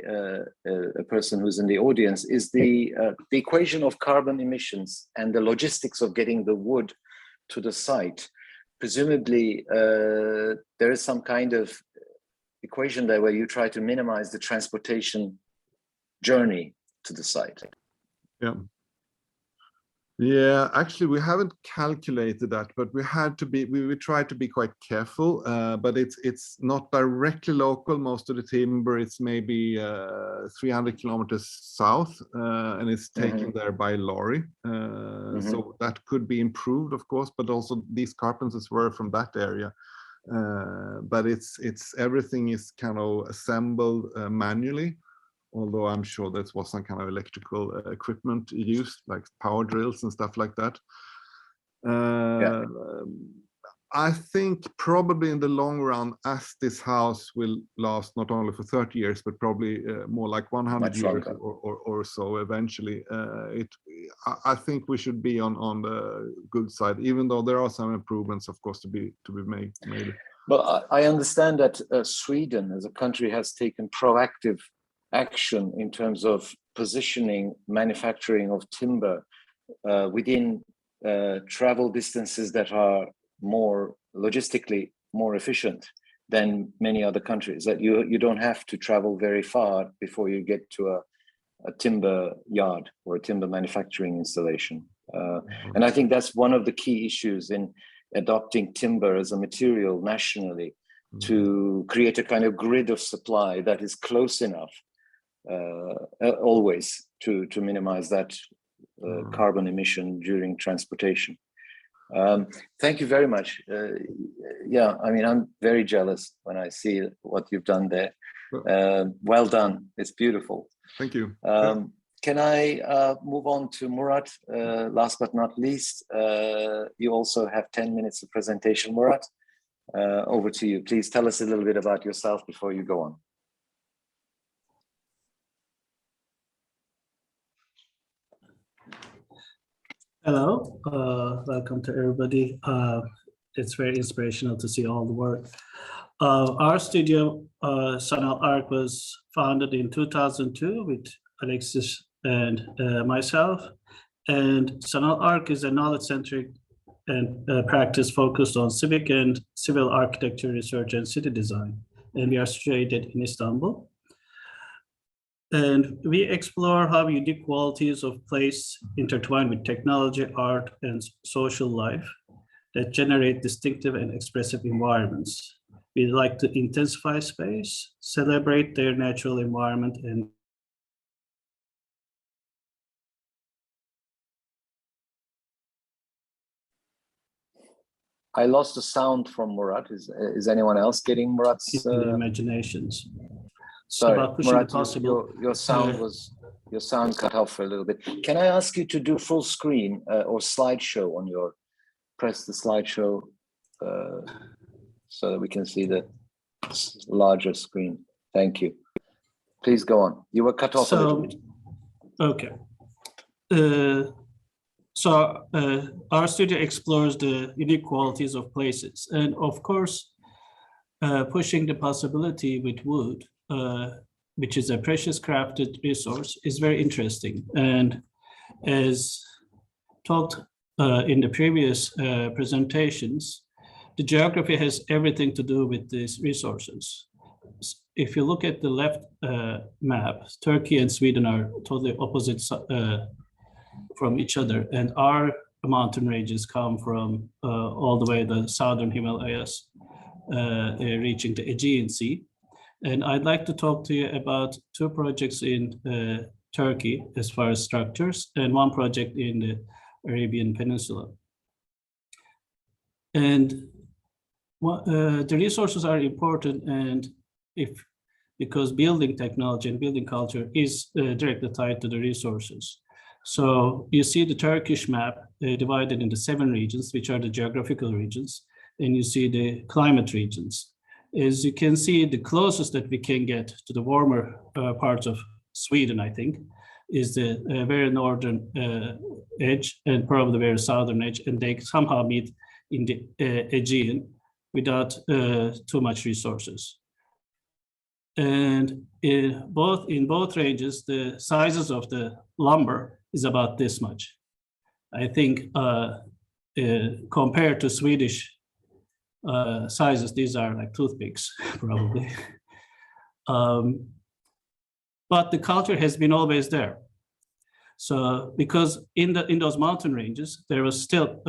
a person who's in the audience is the equation of carbon emissions and the logistics of getting the wood to the site. Presumably, there is some kind of equation there where you try to minimize the transportation journey to the site. Yeah, actually we haven't calculated that, but we try to be quite careful, but it's not directly local. Most of the timber, it's maybe 300 kilometers south, and it's taken there by lorry. So that could be improved, of course, but also these carpenters were from that area. But it's everything is kind of assembled manually, although I'm sure that was some kind of electrical equipment used, like power drills and stuff like that. I think probably in the long run, as this house will last not only for 30 years, but probably more like 100 years or so eventually, I think we should be on the good side, even though there are some improvements, of course, to be made. Well, I understand that Sweden as a country has taken proactive action in terms of positioning manufacturing of timber within travel distances that are more logistically more efficient than many other countries, that you don't have to travel very far before you get to a timber yard or a timber manufacturing installation. And I think that's one of the key issues in adopting timber as a material nationally, to create a kind of grid of supply that is close enough always to minimize that carbon emission during transportation. Thank you very much. Yeah, I mean, I'm very jealous when I see what you've done there. Well done. It's beautiful. Thank you. Can I move on to Murat? Last but not least, you also have 10 minutes of presentation, Murat. Over to you. Please tell us a little bit about yourself before you go on. Hello, welcome to everybody. it's very inspirational to see all the work. Our studio, Şanal Ark, was founded in 2002 with Alexis and myself. And Şanal Ark is a knowledge-centric and practice focused on civic and civil architecture research and city design. And we are situated in Istanbul. And we explore how unique qualities of place intertwine with technology, art, and social life that generate distinctive and expressive environments. We like to intensify space, celebrate their natural environment, and I lost the sound from Murat. Is anyone else getting Murat's imaginations. Sorry, about pushing Murat, the possible. your sound cut off for a little bit. Can I ask you to do full screen or slideshow on your, press the slideshow so that we can see the larger screen. Thank you. Please go on. You were cut off a little bit. Okay. Our studio explores the unique qualities of places, and of course, pushing the possibility with wood, which is a precious crafted resource, is very interesting. And as talked in the previous presentations, the geography has everything to do with these resources. If you look at the left map, Turkey and Sweden are totally opposite from each other, and our mountain ranges come from all the way the southern Himalayas, reaching the Aegean Sea. And I'd like to talk to you about two projects in Turkey as far as structures, and one project in the Arabian Peninsula. And the resources are important, and because building technology and building culture is directly tied to the resources. So you see the Turkish map divided into 7 regions, which are the geographical regions, and you see the climate regions. As you can see, the closest that we can get to the warmer parts of Sweden, I think, is the very northern edge and probably the very southern edge, and they somehow meet in the Aegean without too much resources. And in both ranges, the sizes of the lumber is about this much. I think compared to Swedish sizes, these are like toothpicks, probably. But the culture has been always there. So because in those mountain ranges, there was still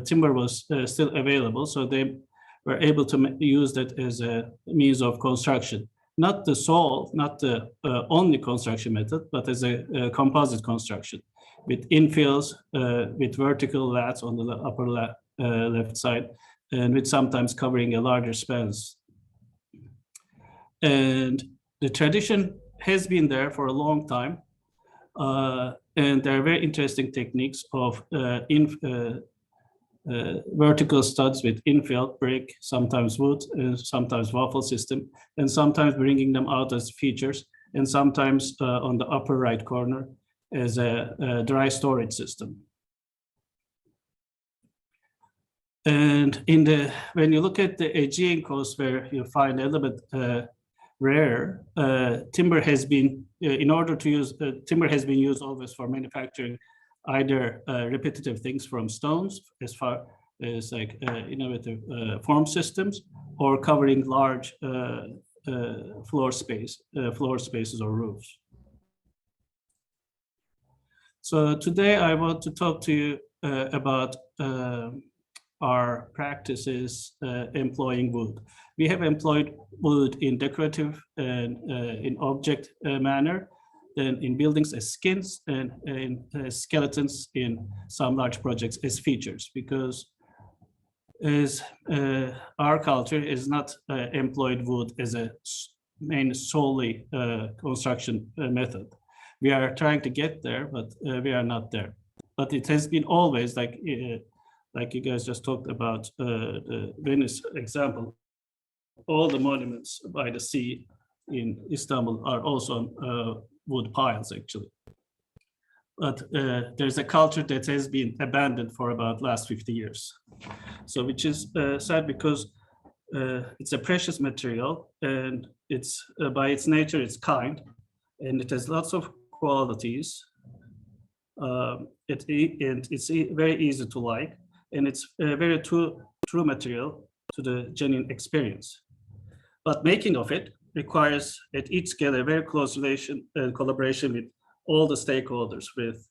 timber was still available, so they were able to use that as a means of construction. Not the sole, not the only construction method, but as a composite construction with infills, with vertical lats on the upper left side, and with sometimes covering a larger spans. And the tradition has been there for a long time. And there are very interesting techniques of vertical studs with infill brick, sometimes wood, sometimes waffle system, and sometimes bringing them out as features, and sometimes on the upper right corner as a dry storage system. And when you look at the Aegean coast, where you find a little bit rare, timber has been, in order to use, timber has been used always for manufacturing either repetitive things from stones, as far as like innovative form systems, or covering large floor spaces or roofs. So today I want to talk to you about our practices employing wood. We have employed wood in decorative and in object manner, and in buildings as skins, and in skeletons in some large projects as features, because as our culture is not employed wood as a main solely construction method. We are trying to get there, but we are not there. But it has been always like you guys just talked about the Venice example. All the monuments by the sea in Istanbul are also on wood piles, actually. But there's a culture that has been abandoned for about last 50 years. So which is sad because it's a precious material, and it's by its nature it's kind, and it has lots of qualities. It's very easy to like, and it's a very true material to the genuine experience. But making of it requires at each scale a very close relation and collaboration with all the stakeholders, with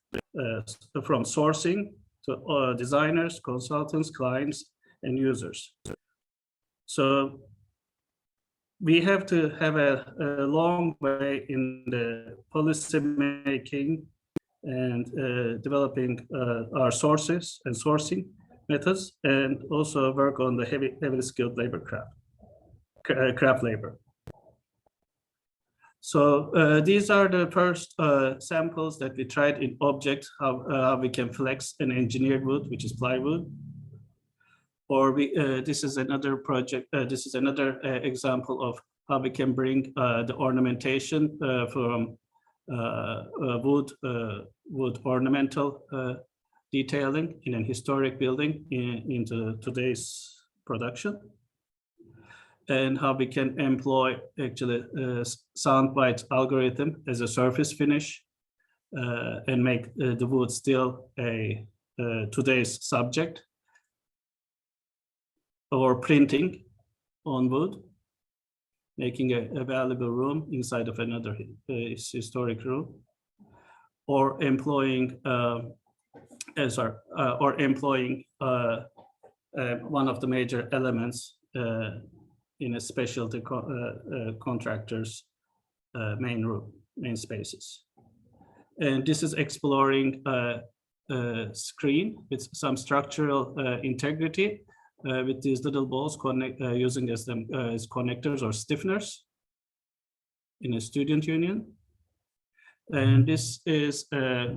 from sourcing to designers, consultants, clients, and users. So we have to have a long way in the policy making and developing our sources and sourcing methods, and also work on the heavily skilled labor craft labor. So these are the first samples that we tried in objects, how we can flex an engineered wood, which is plywood. Or this is another project, this is another example of how we can bring the ornamentation from wood ornamental detailing in a historic building into today's production. And how we can employ actually soundbite algorithm as a surface finish and make the wood still a today's subject, or printing on wood, making a valuable room inside of another historic room, or employing one of the major elements in a specialty contractor's main spaces. And this is exploring screen with some structural integrity with these little balls using as connectors or stiffeners in a student union. And this is a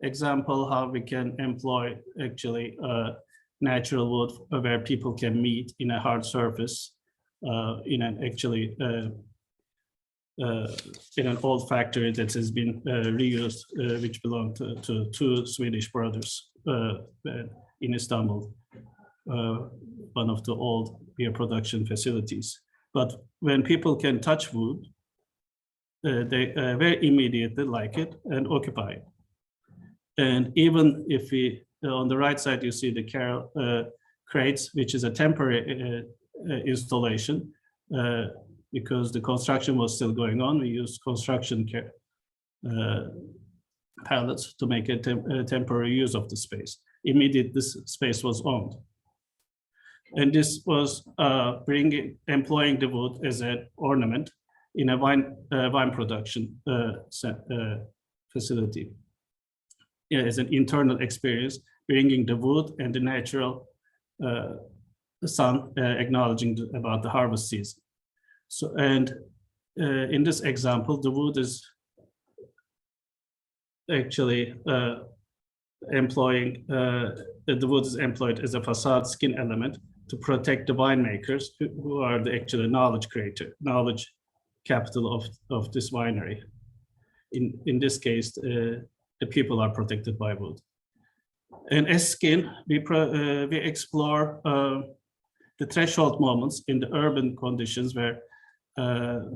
example how we can employ actually natural wood where people can meet in a hard surface in an actually in an old factory that has been reused, which belonged to two Swedish brothers in Istanbul, one of the old beer production facilities. But when people can touch wood, they very immediately like it and occupy it. And even if we, on the right side, you see the crates, which is a temporary installation, because the construction was still going on. We used construction pallets to make a temporary use of the space. Immediately, this space was owned. And this was employing the wood as an ornament in a wine production facility. Yeah, as an internal experience, bringing the wood and the natural sun, acknowledging about the harvest season. So, and in this example, the wood is actually employing, the wood is employed as a facade skin element to protect the winemakers who are the actual knowledge capital of this winery. In this case, the people are protected by wood. And as skin, we explore the threshold moments in the urban conditions where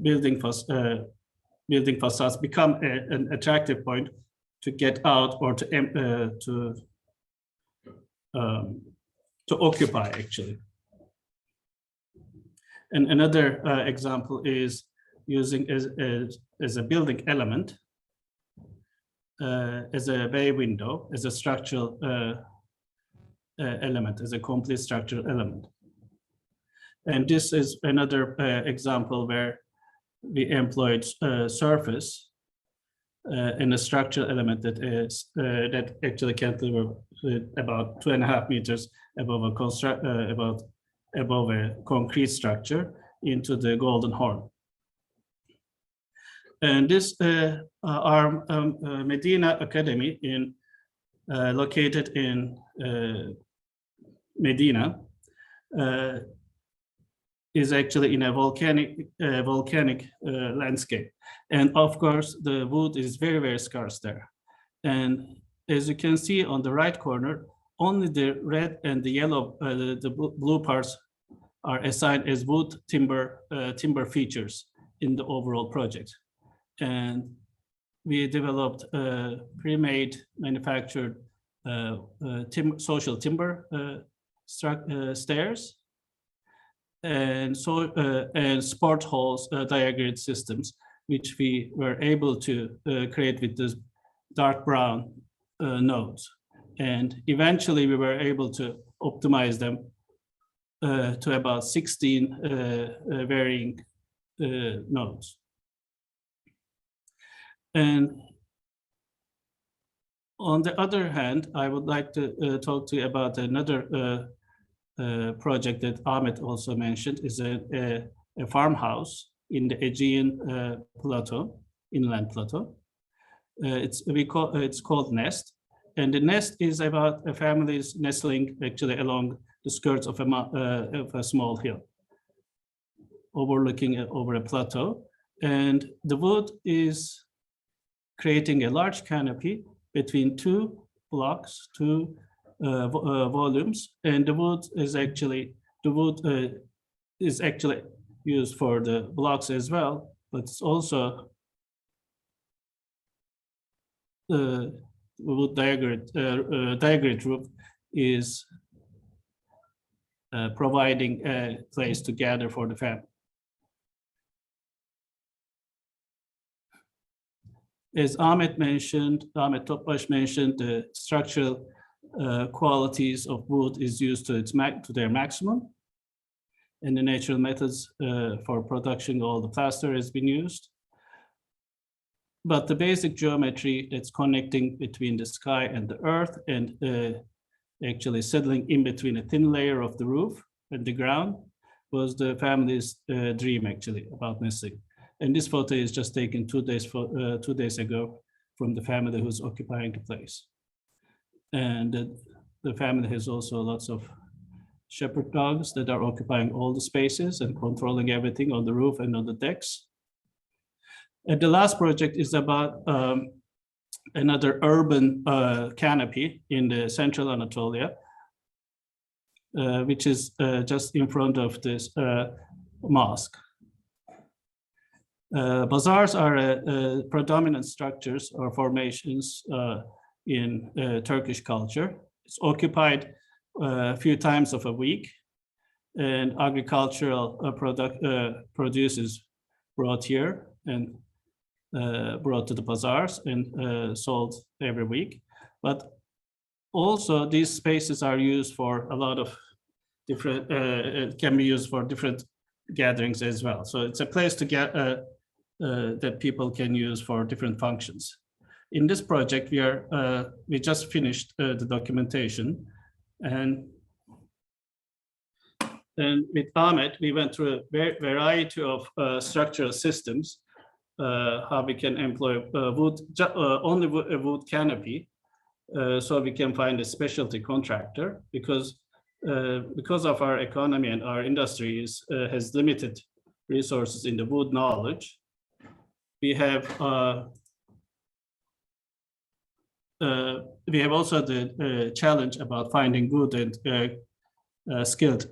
building facades become an attractive point to get out or to occupy, actually. And another example is using as a building element, as a bay window, as a structural element, as a complete structural element. And this is another example where we employed surface in a structural element that is that actually cantilever about 2.5 meters above a concrete structure into the Golden Horn. And this our Medina Academy located in Medina is actually in a volcanic landscape. And of course, the wood is very, very scarce there. And as you can see on the right corner, only the red and the yellow, the blue parts are assigned as wood timber features in the overall project. And we developed pre-made manufactured social timber stairs and sport halls diagrid systems, which we were able to create with this dark brown nodes. And eventually we were able to optimize them to about 16 varying nodes. And on the other hand, I would like to talk to you about another project that Ahmet also mentioned, is a farmhouse in the Aegean plateau, inland plateau. It's called Nest, and the nest is about a family's nestling actually along the skirts of a small hill, overlooking over a plateau, and the wood is creating a large canopy between two blocks, two volumes, and the wood is actually used for the blocks as well, but it's also wood diagrid roof is providing a place to gather for the family. As Ahmet Topbaş mentioned, the structural qualities of wood is used to their maximum, and the natural methods for production, all the plaster has been used. But the basic geometry that's connecting between the sky and the earth and actually settling in between a thin layer of the roof and the ground was the family's dream actually about nesting. And this photo is just taken 2 days ago from the family who's occupying the place. And the family has also lots of shepherd dogs that are occupying all the spaces and controlling everything on the roof and on the decks. And the last project is about another urban canopy in the central Anatolia, which is just in front of this mosque. Bazaars are predominant structures or formations in Turkish culture. It's occupied a few times of a week, and agricultural produce is brought here and brought to the bazaars and sold every week. But also these spaces are used for a lot of different, it can be used for different gatherings as well. So it's a place to get that people can use for different functions. In this project, we just finished the documentation, and with Ahmet, we went through a variety of structural systems, how we can employ wood, only a wood canopy, so we can find a specialty contractor, because of our economy and our industry has limited resources in the wood knowledge. We have also the challenge about finding good and skilled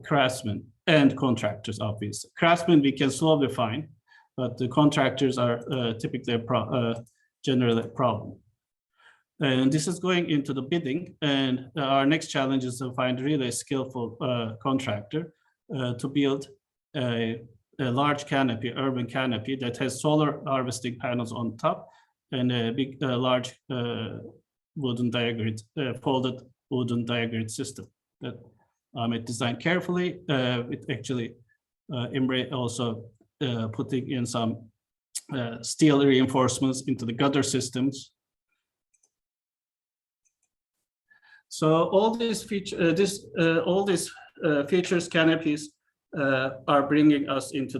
craftsmen and contractors, obviously. Craftsmen we can slowly find, but the contractors are typically generally a problem. And this is going into the bidding, and our next challenge is to find really skillful contractor to build a large canopy, urban canopy that has solar harvesting panels on top and a big, large wooden diagrid, folded wooden diagrid system that Ahmet designed carefully. It actually also putting in some steel reinforcements into the gutter systems. So all these features, features, canopies are bringing us into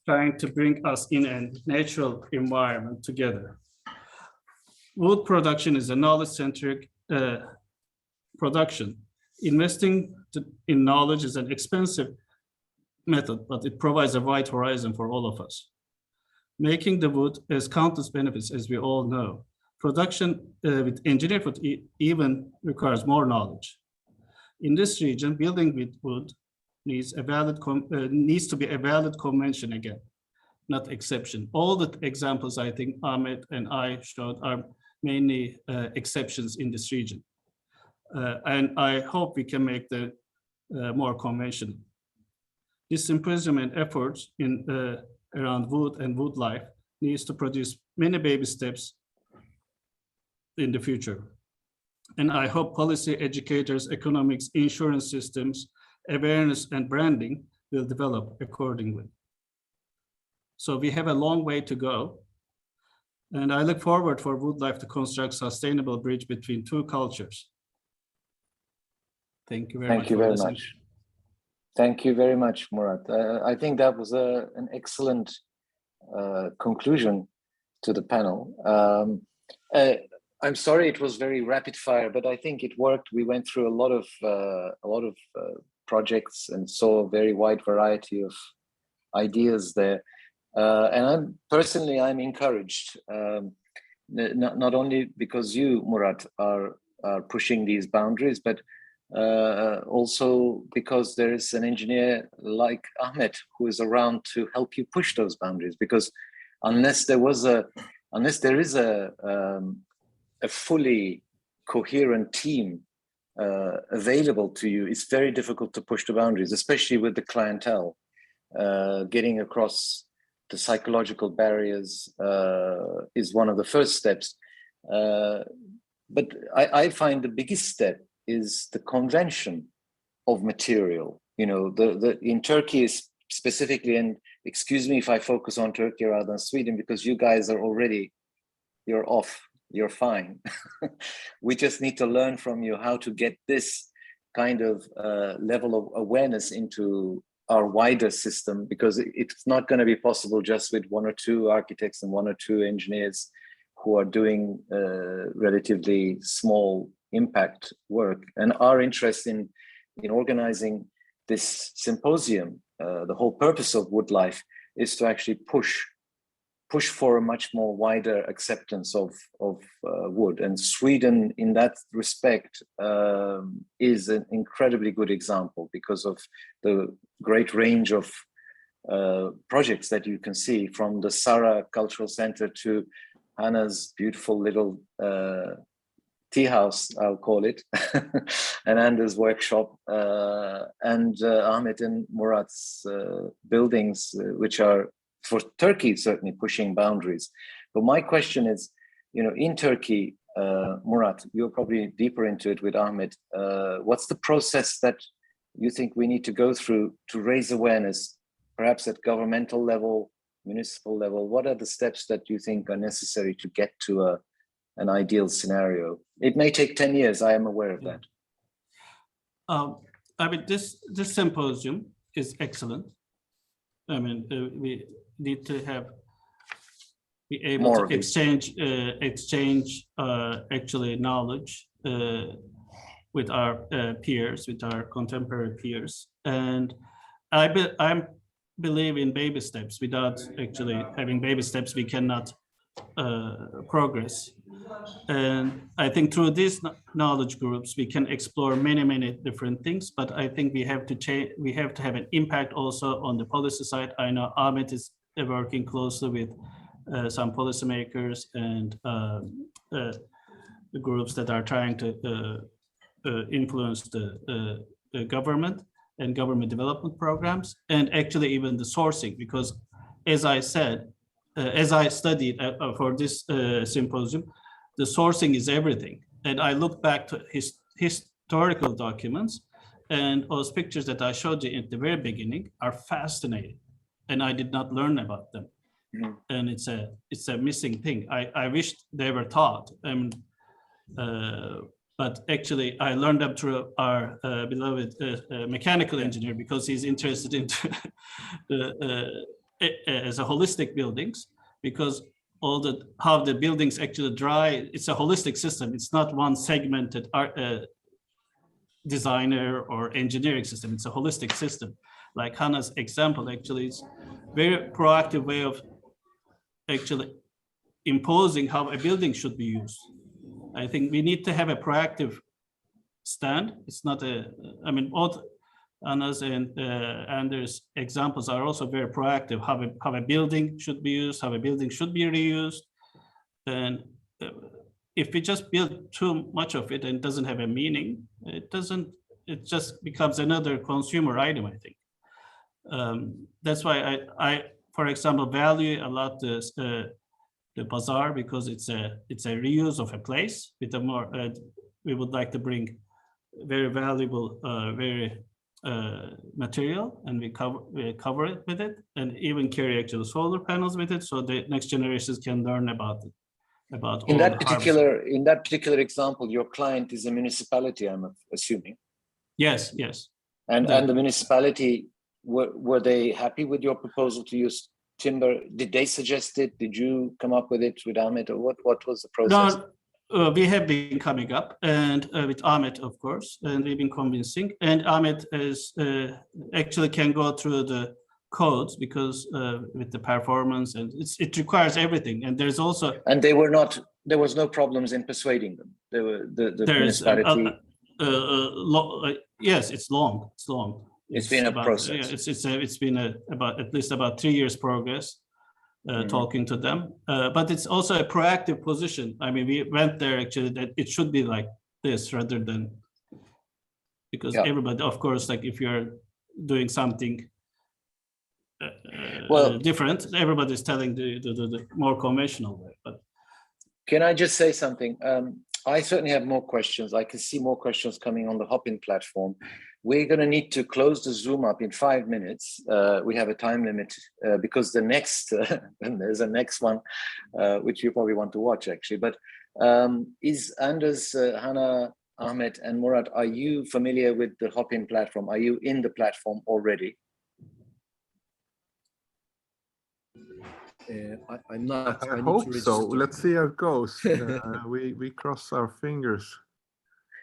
trying to bring us in a natural environment together. Wood production is a knowledge-centric production. Investing in knowledge is an expensive method, but it provides a wide horizon for all of us. Making the wood has countless benefits, as we all know, Production with engineered wood even requires more knowledge. In this region, building with wood needs to be a valid convention again, not exception. All the examples I think Ahmet and I showed are mainly exceptions in this region. And I hope we can make the more conventional. This symposium and efforts in around wood and wood life needs to produce many baby steps in the future. And I hope policy, educators, economics, insurance systems, awareness and branding will develop accordingly. So we have a long way to go. And I look forward for wood life to construct sustainable bridge between two cultures. Thank you very much. Thank you very much. Thank you very much, Murat. I think that was an excellent conclusion to the panel. I'm sorry it was very rapid fire, but I think it worked. We went through a lot of projects and saw a very wide variety of ideas there. And I'm encouraged, not only because you, Murat, are pushing these boundaries, but also because there is an engineer like Ahmet who is around to help you push those boundaries. Because unless there is a fully coherent team available to you, it's very difficult to push the boundaries, especially with the clientele. Getting across the psychological barriers is one of the first steps. But I find the biggest step is the convention of material. You know, in Turkey specifically, and excuse me if I focus on Turkey rather than Sweden, because you guys are already, you're off, you're fine. We just need to learn from you how to get this kind of level of awareness into our wider system, because it's not going to be possible just with one or two architects and one or two engineers who are doing relatively small impact work. And our interest in organizing this symposium, the whole purpose of Wood Life is to actually push for a much more wider acceptance of wood. And Sweden, in that respect, is an incredibly good example because of the great range of projects that you can see, from the Sara Cultural Center to Hanna's beautiful little tea house, I'll call it, and Anders' workshop, and Ahmet and Murat's buildings, which are, for Turkey, certainly pushing boundaries. But my question is, in Turkey, Murat, you're probably deeper into it with Ahmet. What's the process that you think we need to go through to raise awareness, perhaps at governmental level, municipal level? What are the steps that you think are necessary to get to an ideal scenario? It may take 10 years, I am aware of that. I mean, this symposium is excellent. I mean, we need to be able more to exchange actually knowledge with our peers, with our contemporary peers. And I believe in baby steps. Without actually having baby steps, we cannot progress. And I think through these knowledge groups, we can explore many different things. But I think we have to change. We have to have an impact also on the policy side. I know Ahmet is working closely with some policymakers and the groups that are trying to influence the government and government development programs, and actually even the sourcing, because as I said, as I studied for this symposium, the sourcing is everything. And I look back to historical documents, and those pictures that I showed you at the very beginning are fascinating, and I did not learn about them. Mm-hmm. And it's a missing thing. I wish they were taught. But actually, I learned them through our beloved mechanical engineer, because he's interested in as a holistic buildings, because how the buildings actually dry. It's a holistic system. It's not one segmented designer or engineering system. It's a holistic system. Like Hanna's example, actually, it's very proactive way of actually imposing how a building should be used. I think we need to have a proactive stand. It's not I mean, both Anna's and Anders' examples are also very proactive, how a building should be used, how a building should be reused. And if we just build too much of it and it doesn't have a meaning, it just becomes another consumer item, I think. That's why I, for example, value a lot the bazaar, because it's a reuse of a place with a more, we would like to bring very valuable, material, and we cover it with it, and even carry actual solar panels with it, so the next generations can learn about it. In that particular example, your client is a municipality, I'm assuming. Yes. And the municipality, were they happy with your proposal to use timber? Did they suggest it? Did you come up with it with Ahmet, or what was the process? No, we have been coming up, and with Ahmet, of course, and we've been convincing. And Ahmet is actually can go through the codes, because with the performance, and it requires everything. And there's also, and there was no problems in persuading them. There were the municipality. Yes, it's long. It's been a process. Yeah, it's been at least about 3 years progress. Talking to them, but it's also a proactive position. I mean, we went there actually that it should be like this rather than, because everybody, of course, like if you're doing something different, everybody's telling the more conventional way. But can I just say something? I certainly have more questions. I can see more questions coming on the Hopin platform. We're going to need to close the Zoom up in 5 minutes. We have a time limit because the next, and there's a next one, which you probably want to watch actually. But is Anders, Hanna, Ahmet, and Murat, are you familiar with the Hopin platform? Are you in the platform already? I'm not. I hope so. Let's see how it goes. We cross our fingers.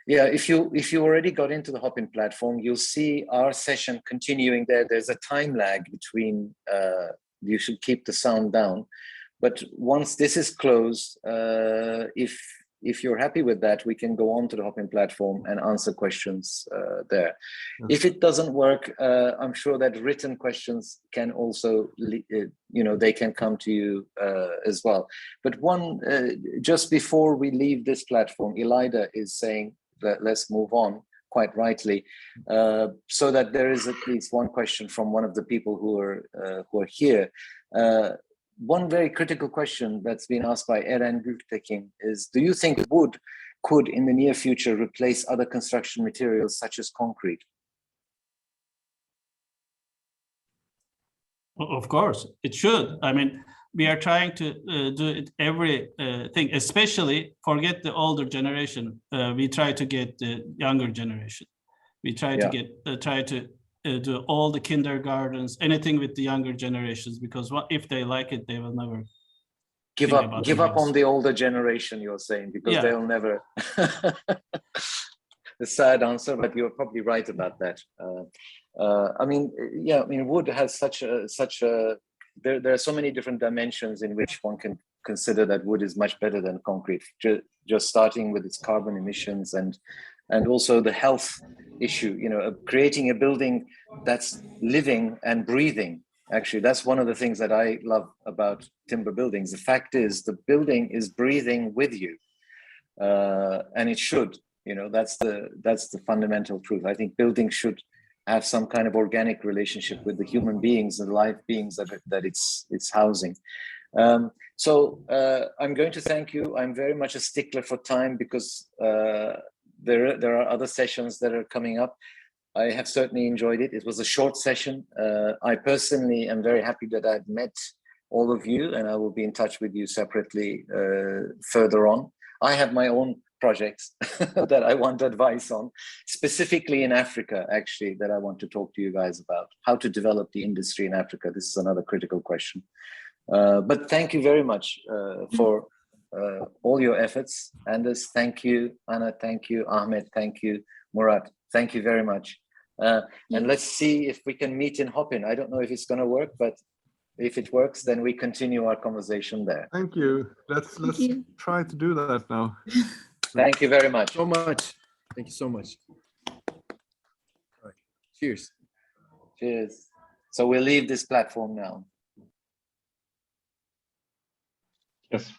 Yeah, if you already got into the Hopin platform, you'll see our session continuing there. There's a time lag between, you should keep the sound down. But once this is closed, if you're happy with that, we can go on to the Hopin platform and answer questions there. If it doesn't work, I'm sure that written questions can also, they can come to you as well. But just before we leave this platform, Elida is saying that let's move on, quite rightly, so that there is at least one question from one of the people who are here. One very critical question that's been asked by Eren Gültekin is, do you think wood could in the near future replace other construction materials such as concrete? Of course, it should. I mean, we are trying to do it every thing, especially forget the older generation. We try to get the younger generation. We try to get, do all the kindergartens, anything with the younger generations, because if they like it, they will never give up on the older generation, you're saying, because they'll never. A sad answer, but you're probably right about that. I mean, wood has such a there are so many different dimensions in which one can consider that wood is much better than concrete, just starting with its carbon emissions and also the health issue, creating a building that's living and breathing. Actually, that's one of the things that I love about timber buildings. The fact is the building is breathing with you, and it should, that's the fundamental truth. I think buildings should have some kind of organic relationship with the human beings and live beings that it's housing. So I'm going to thank you. I'm very much a stickler for time because there are other sessions that are coming up. I have certainly enjoyed it. It was a short session. I personally am very happy that I've met all of you, and I will be in touch with you separately further on. I have my own projects that I want advice on, specifically in Africa, actually, that I want to talk to you guys about, how to develop the industry in Africa. This is another critical question. But thank you very much for all your efforts. Anders, thank you. Anna, thank you. Ahmet, thank you. Murat, thank you very much. And let's see if we can meet in Hopin. I don't know if it's going to work, but if it works, then we continue our conversation there. Thank you. Let's you. try to do that now. Thank you very much. So much. Thank you so much. All right. Cheers. Cheers. So we'll leave this platform now. Yes.